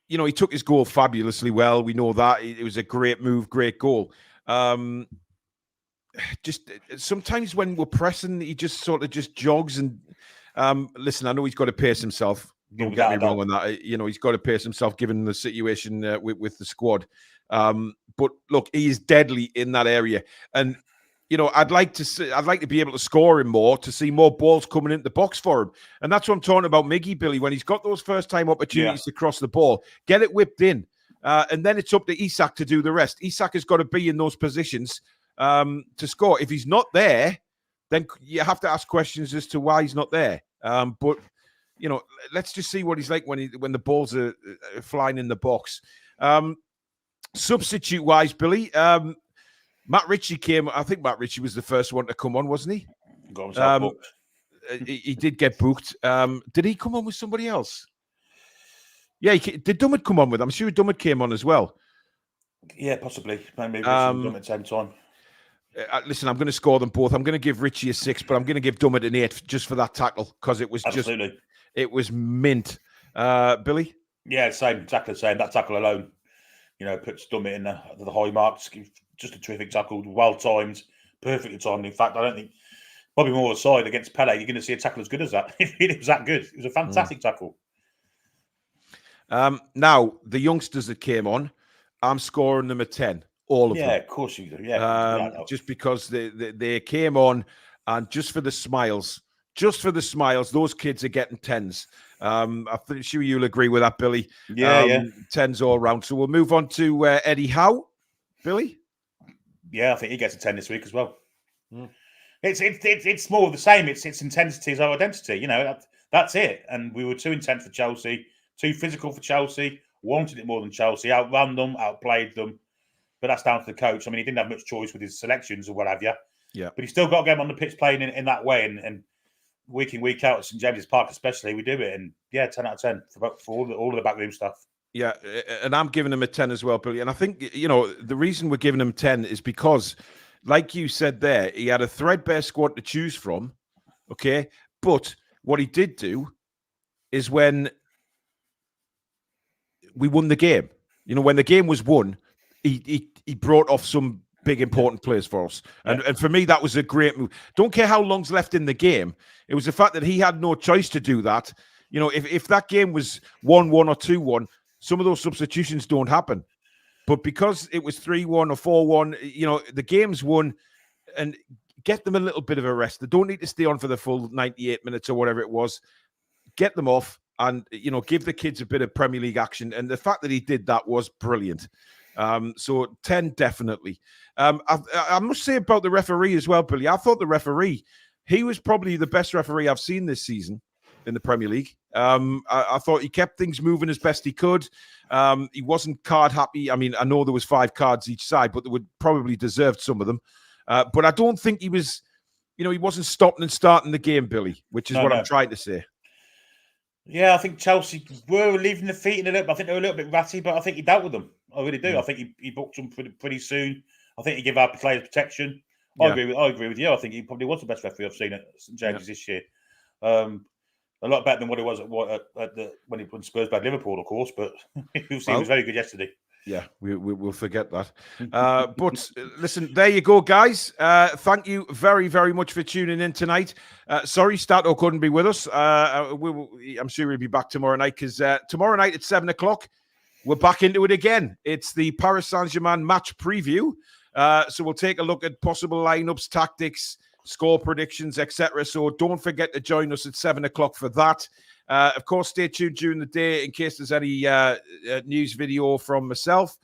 he took his goal fabulously well. We know that. It was a great move, great goal. Just sometimes when we're pressing, he just sort of just jogs and. Listen, I know he's got to pace himself. Don't get me wrong on that. He's got to pace himself given the situation with the squad. But look, he is deadly in that area, and I'd like to be able to score him more, to see more balls coming into the box for him, and that's what I'm talking about. Miggy, Billy, when he's got those first time opportunities to cross the ball, get it whipped in, and then it's up to Isak to do the rest. Isak has got to be in those positions to score. If he's not there, then you have to ask questions as to why he's not there. But let's just see what he's like when the balls are flying in the box. Substitute wise, Billy, Matt Ritchie came. I think Matt Ritchie was the first one to come on, wasn't he? He did get booked. Did he come on with somebody else? Yeah, did Dummett come on with? I'm sure Dummett came on as well. Yeah, possibly. Maybe Dummett at the same time. Listen, I'm going to score them both. I'm going to give Ritchie a 6, but I'm going to give Dummett an 8 just for that tackle because it was it was mint. Billy? Yeah, exactly the same. That tackle alone, puts Dummett in the high marks. Just a terrific tackle, well timed, perfectly timed. In fact, I don't think Bobby Moore's side against Pele, you're going to see a tackle as good as that. It was that good. It was a fantastic tackle. Now, the youngsters that came on, I'm scoring them a 10. All of them. Yeah, of course you do. Yeah, just because they came on, and just for the smiles, those kids are getting 10s. I'm sure you'll agree with that, Billy. Yeah. 10s all round. So we'll move on to Eddie Howe. Billy? Yeah, I think he gets a 10 this week as well. It's more of the same. It's intensity is our identity. That's it. And we were too intense for Chelsea, too physical for Chelsea, wanted it more than Chelsea, outran them, outplayed them. But that's down to the coach. I mean, he didn't have much choice with his selections or what have you. Yeah. But he still got to get him on the pitch playing in that way. And week in, week out at St James's Park especially, we do it. And yeah, 10 out of 10 for all of the backroom stuff. Yeah, and I'm giving him a 10 as well, Billy. And I think, you know, the reason we're giving him 10 is because, like you said there, he had a threadbare squad to choose from, okay? But what he did do is when we won the game, you know, when the game was won, he brought off some big important players for us. And for me, that was a great move. Don't care how long's left in the game. It was the fact that he had no choice to do that. You know, if that game was 1-1 or 2-1, some of those substitutions don't happen. But because it was 3-1 or 4-1, you know, the game's won, and get them a little bit of a rest. They don't need to stay on for the full 98 minutes or whatever it was. Get them off and, you know, give the kids a bit of Premier League action. And the fact that he did that was brilliant. So 10, definitely. I must say about the referee as well, Billy. I thought the referee, he was probably the best referee I've seen this season in the Premier League. I thought he kept things moving as best he could. He wasn't card happy. I mean, I know there was 5 cards each side, but they would probably deserved some of them. But I don't think he was, you know, he wasn't stopping and starting the game, Billy, which is what I'm trying to say. Yeah, I think Chelsea were leaving the feet in a little bit. I think they were a little bit ratty, but I think he dealt with them. I really do. I think he booked them pretty soon. I think he gave our players protection. I agree with you. I think he probably was the best referee I've seen at St James's this year. A lot better than what it was when Spurs played Liverpool, of course. But he was very good yesterday. Yeah, we'll forget that. But listen, there you go, guys. Thank you very, very much for tuning in tonight. Sorry, Stato couldn't be with us. I'm sure he'll be back tomorrow night, because tomorrow night at 7 o'clock, we're back into it again. It's the Paris Saint-Germain match preview. So we'll take a look at possible lineups, tactics, score predictions, etc. So don't forget to join us at 7 o'clock for that. Of course, stay tuned during the day in case there's any news video from myself.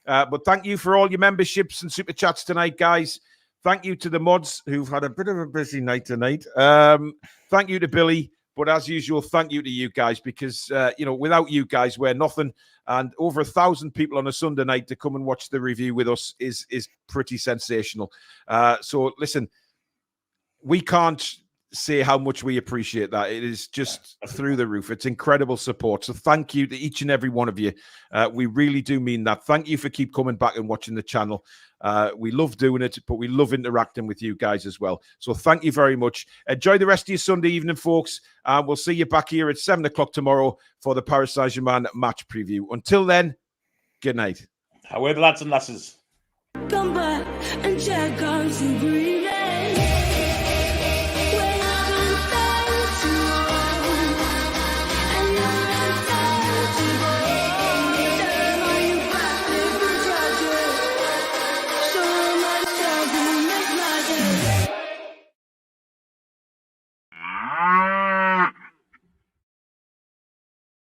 But thank you for all your memberships and super chats tonight, guys. Thank you to the mods who've had a bit of a busy night tonight. Thank you to Billy. But as usual, thank you to you guys, because, you know, without you guys, we're nothing. And over 1,000 people on a Sunday night to come and watch the review with us is pretty sensational. So listen, we can't say how much we appreciate that. It is just through the roof. It's incredible support. So thank you to each and every one of you. We really do mean that. Thank you for keep coming back and watching the channel. We love doing it, but we love interacting with you guys as well. So thank you very much. Enjoy the rest of your Sunday evening, folks. And we'll see you back here at 7 o'clock tomorrow for the Paris Saint-Germain match preview. Until then, good night. How are the lads and lasses? Come back and check out the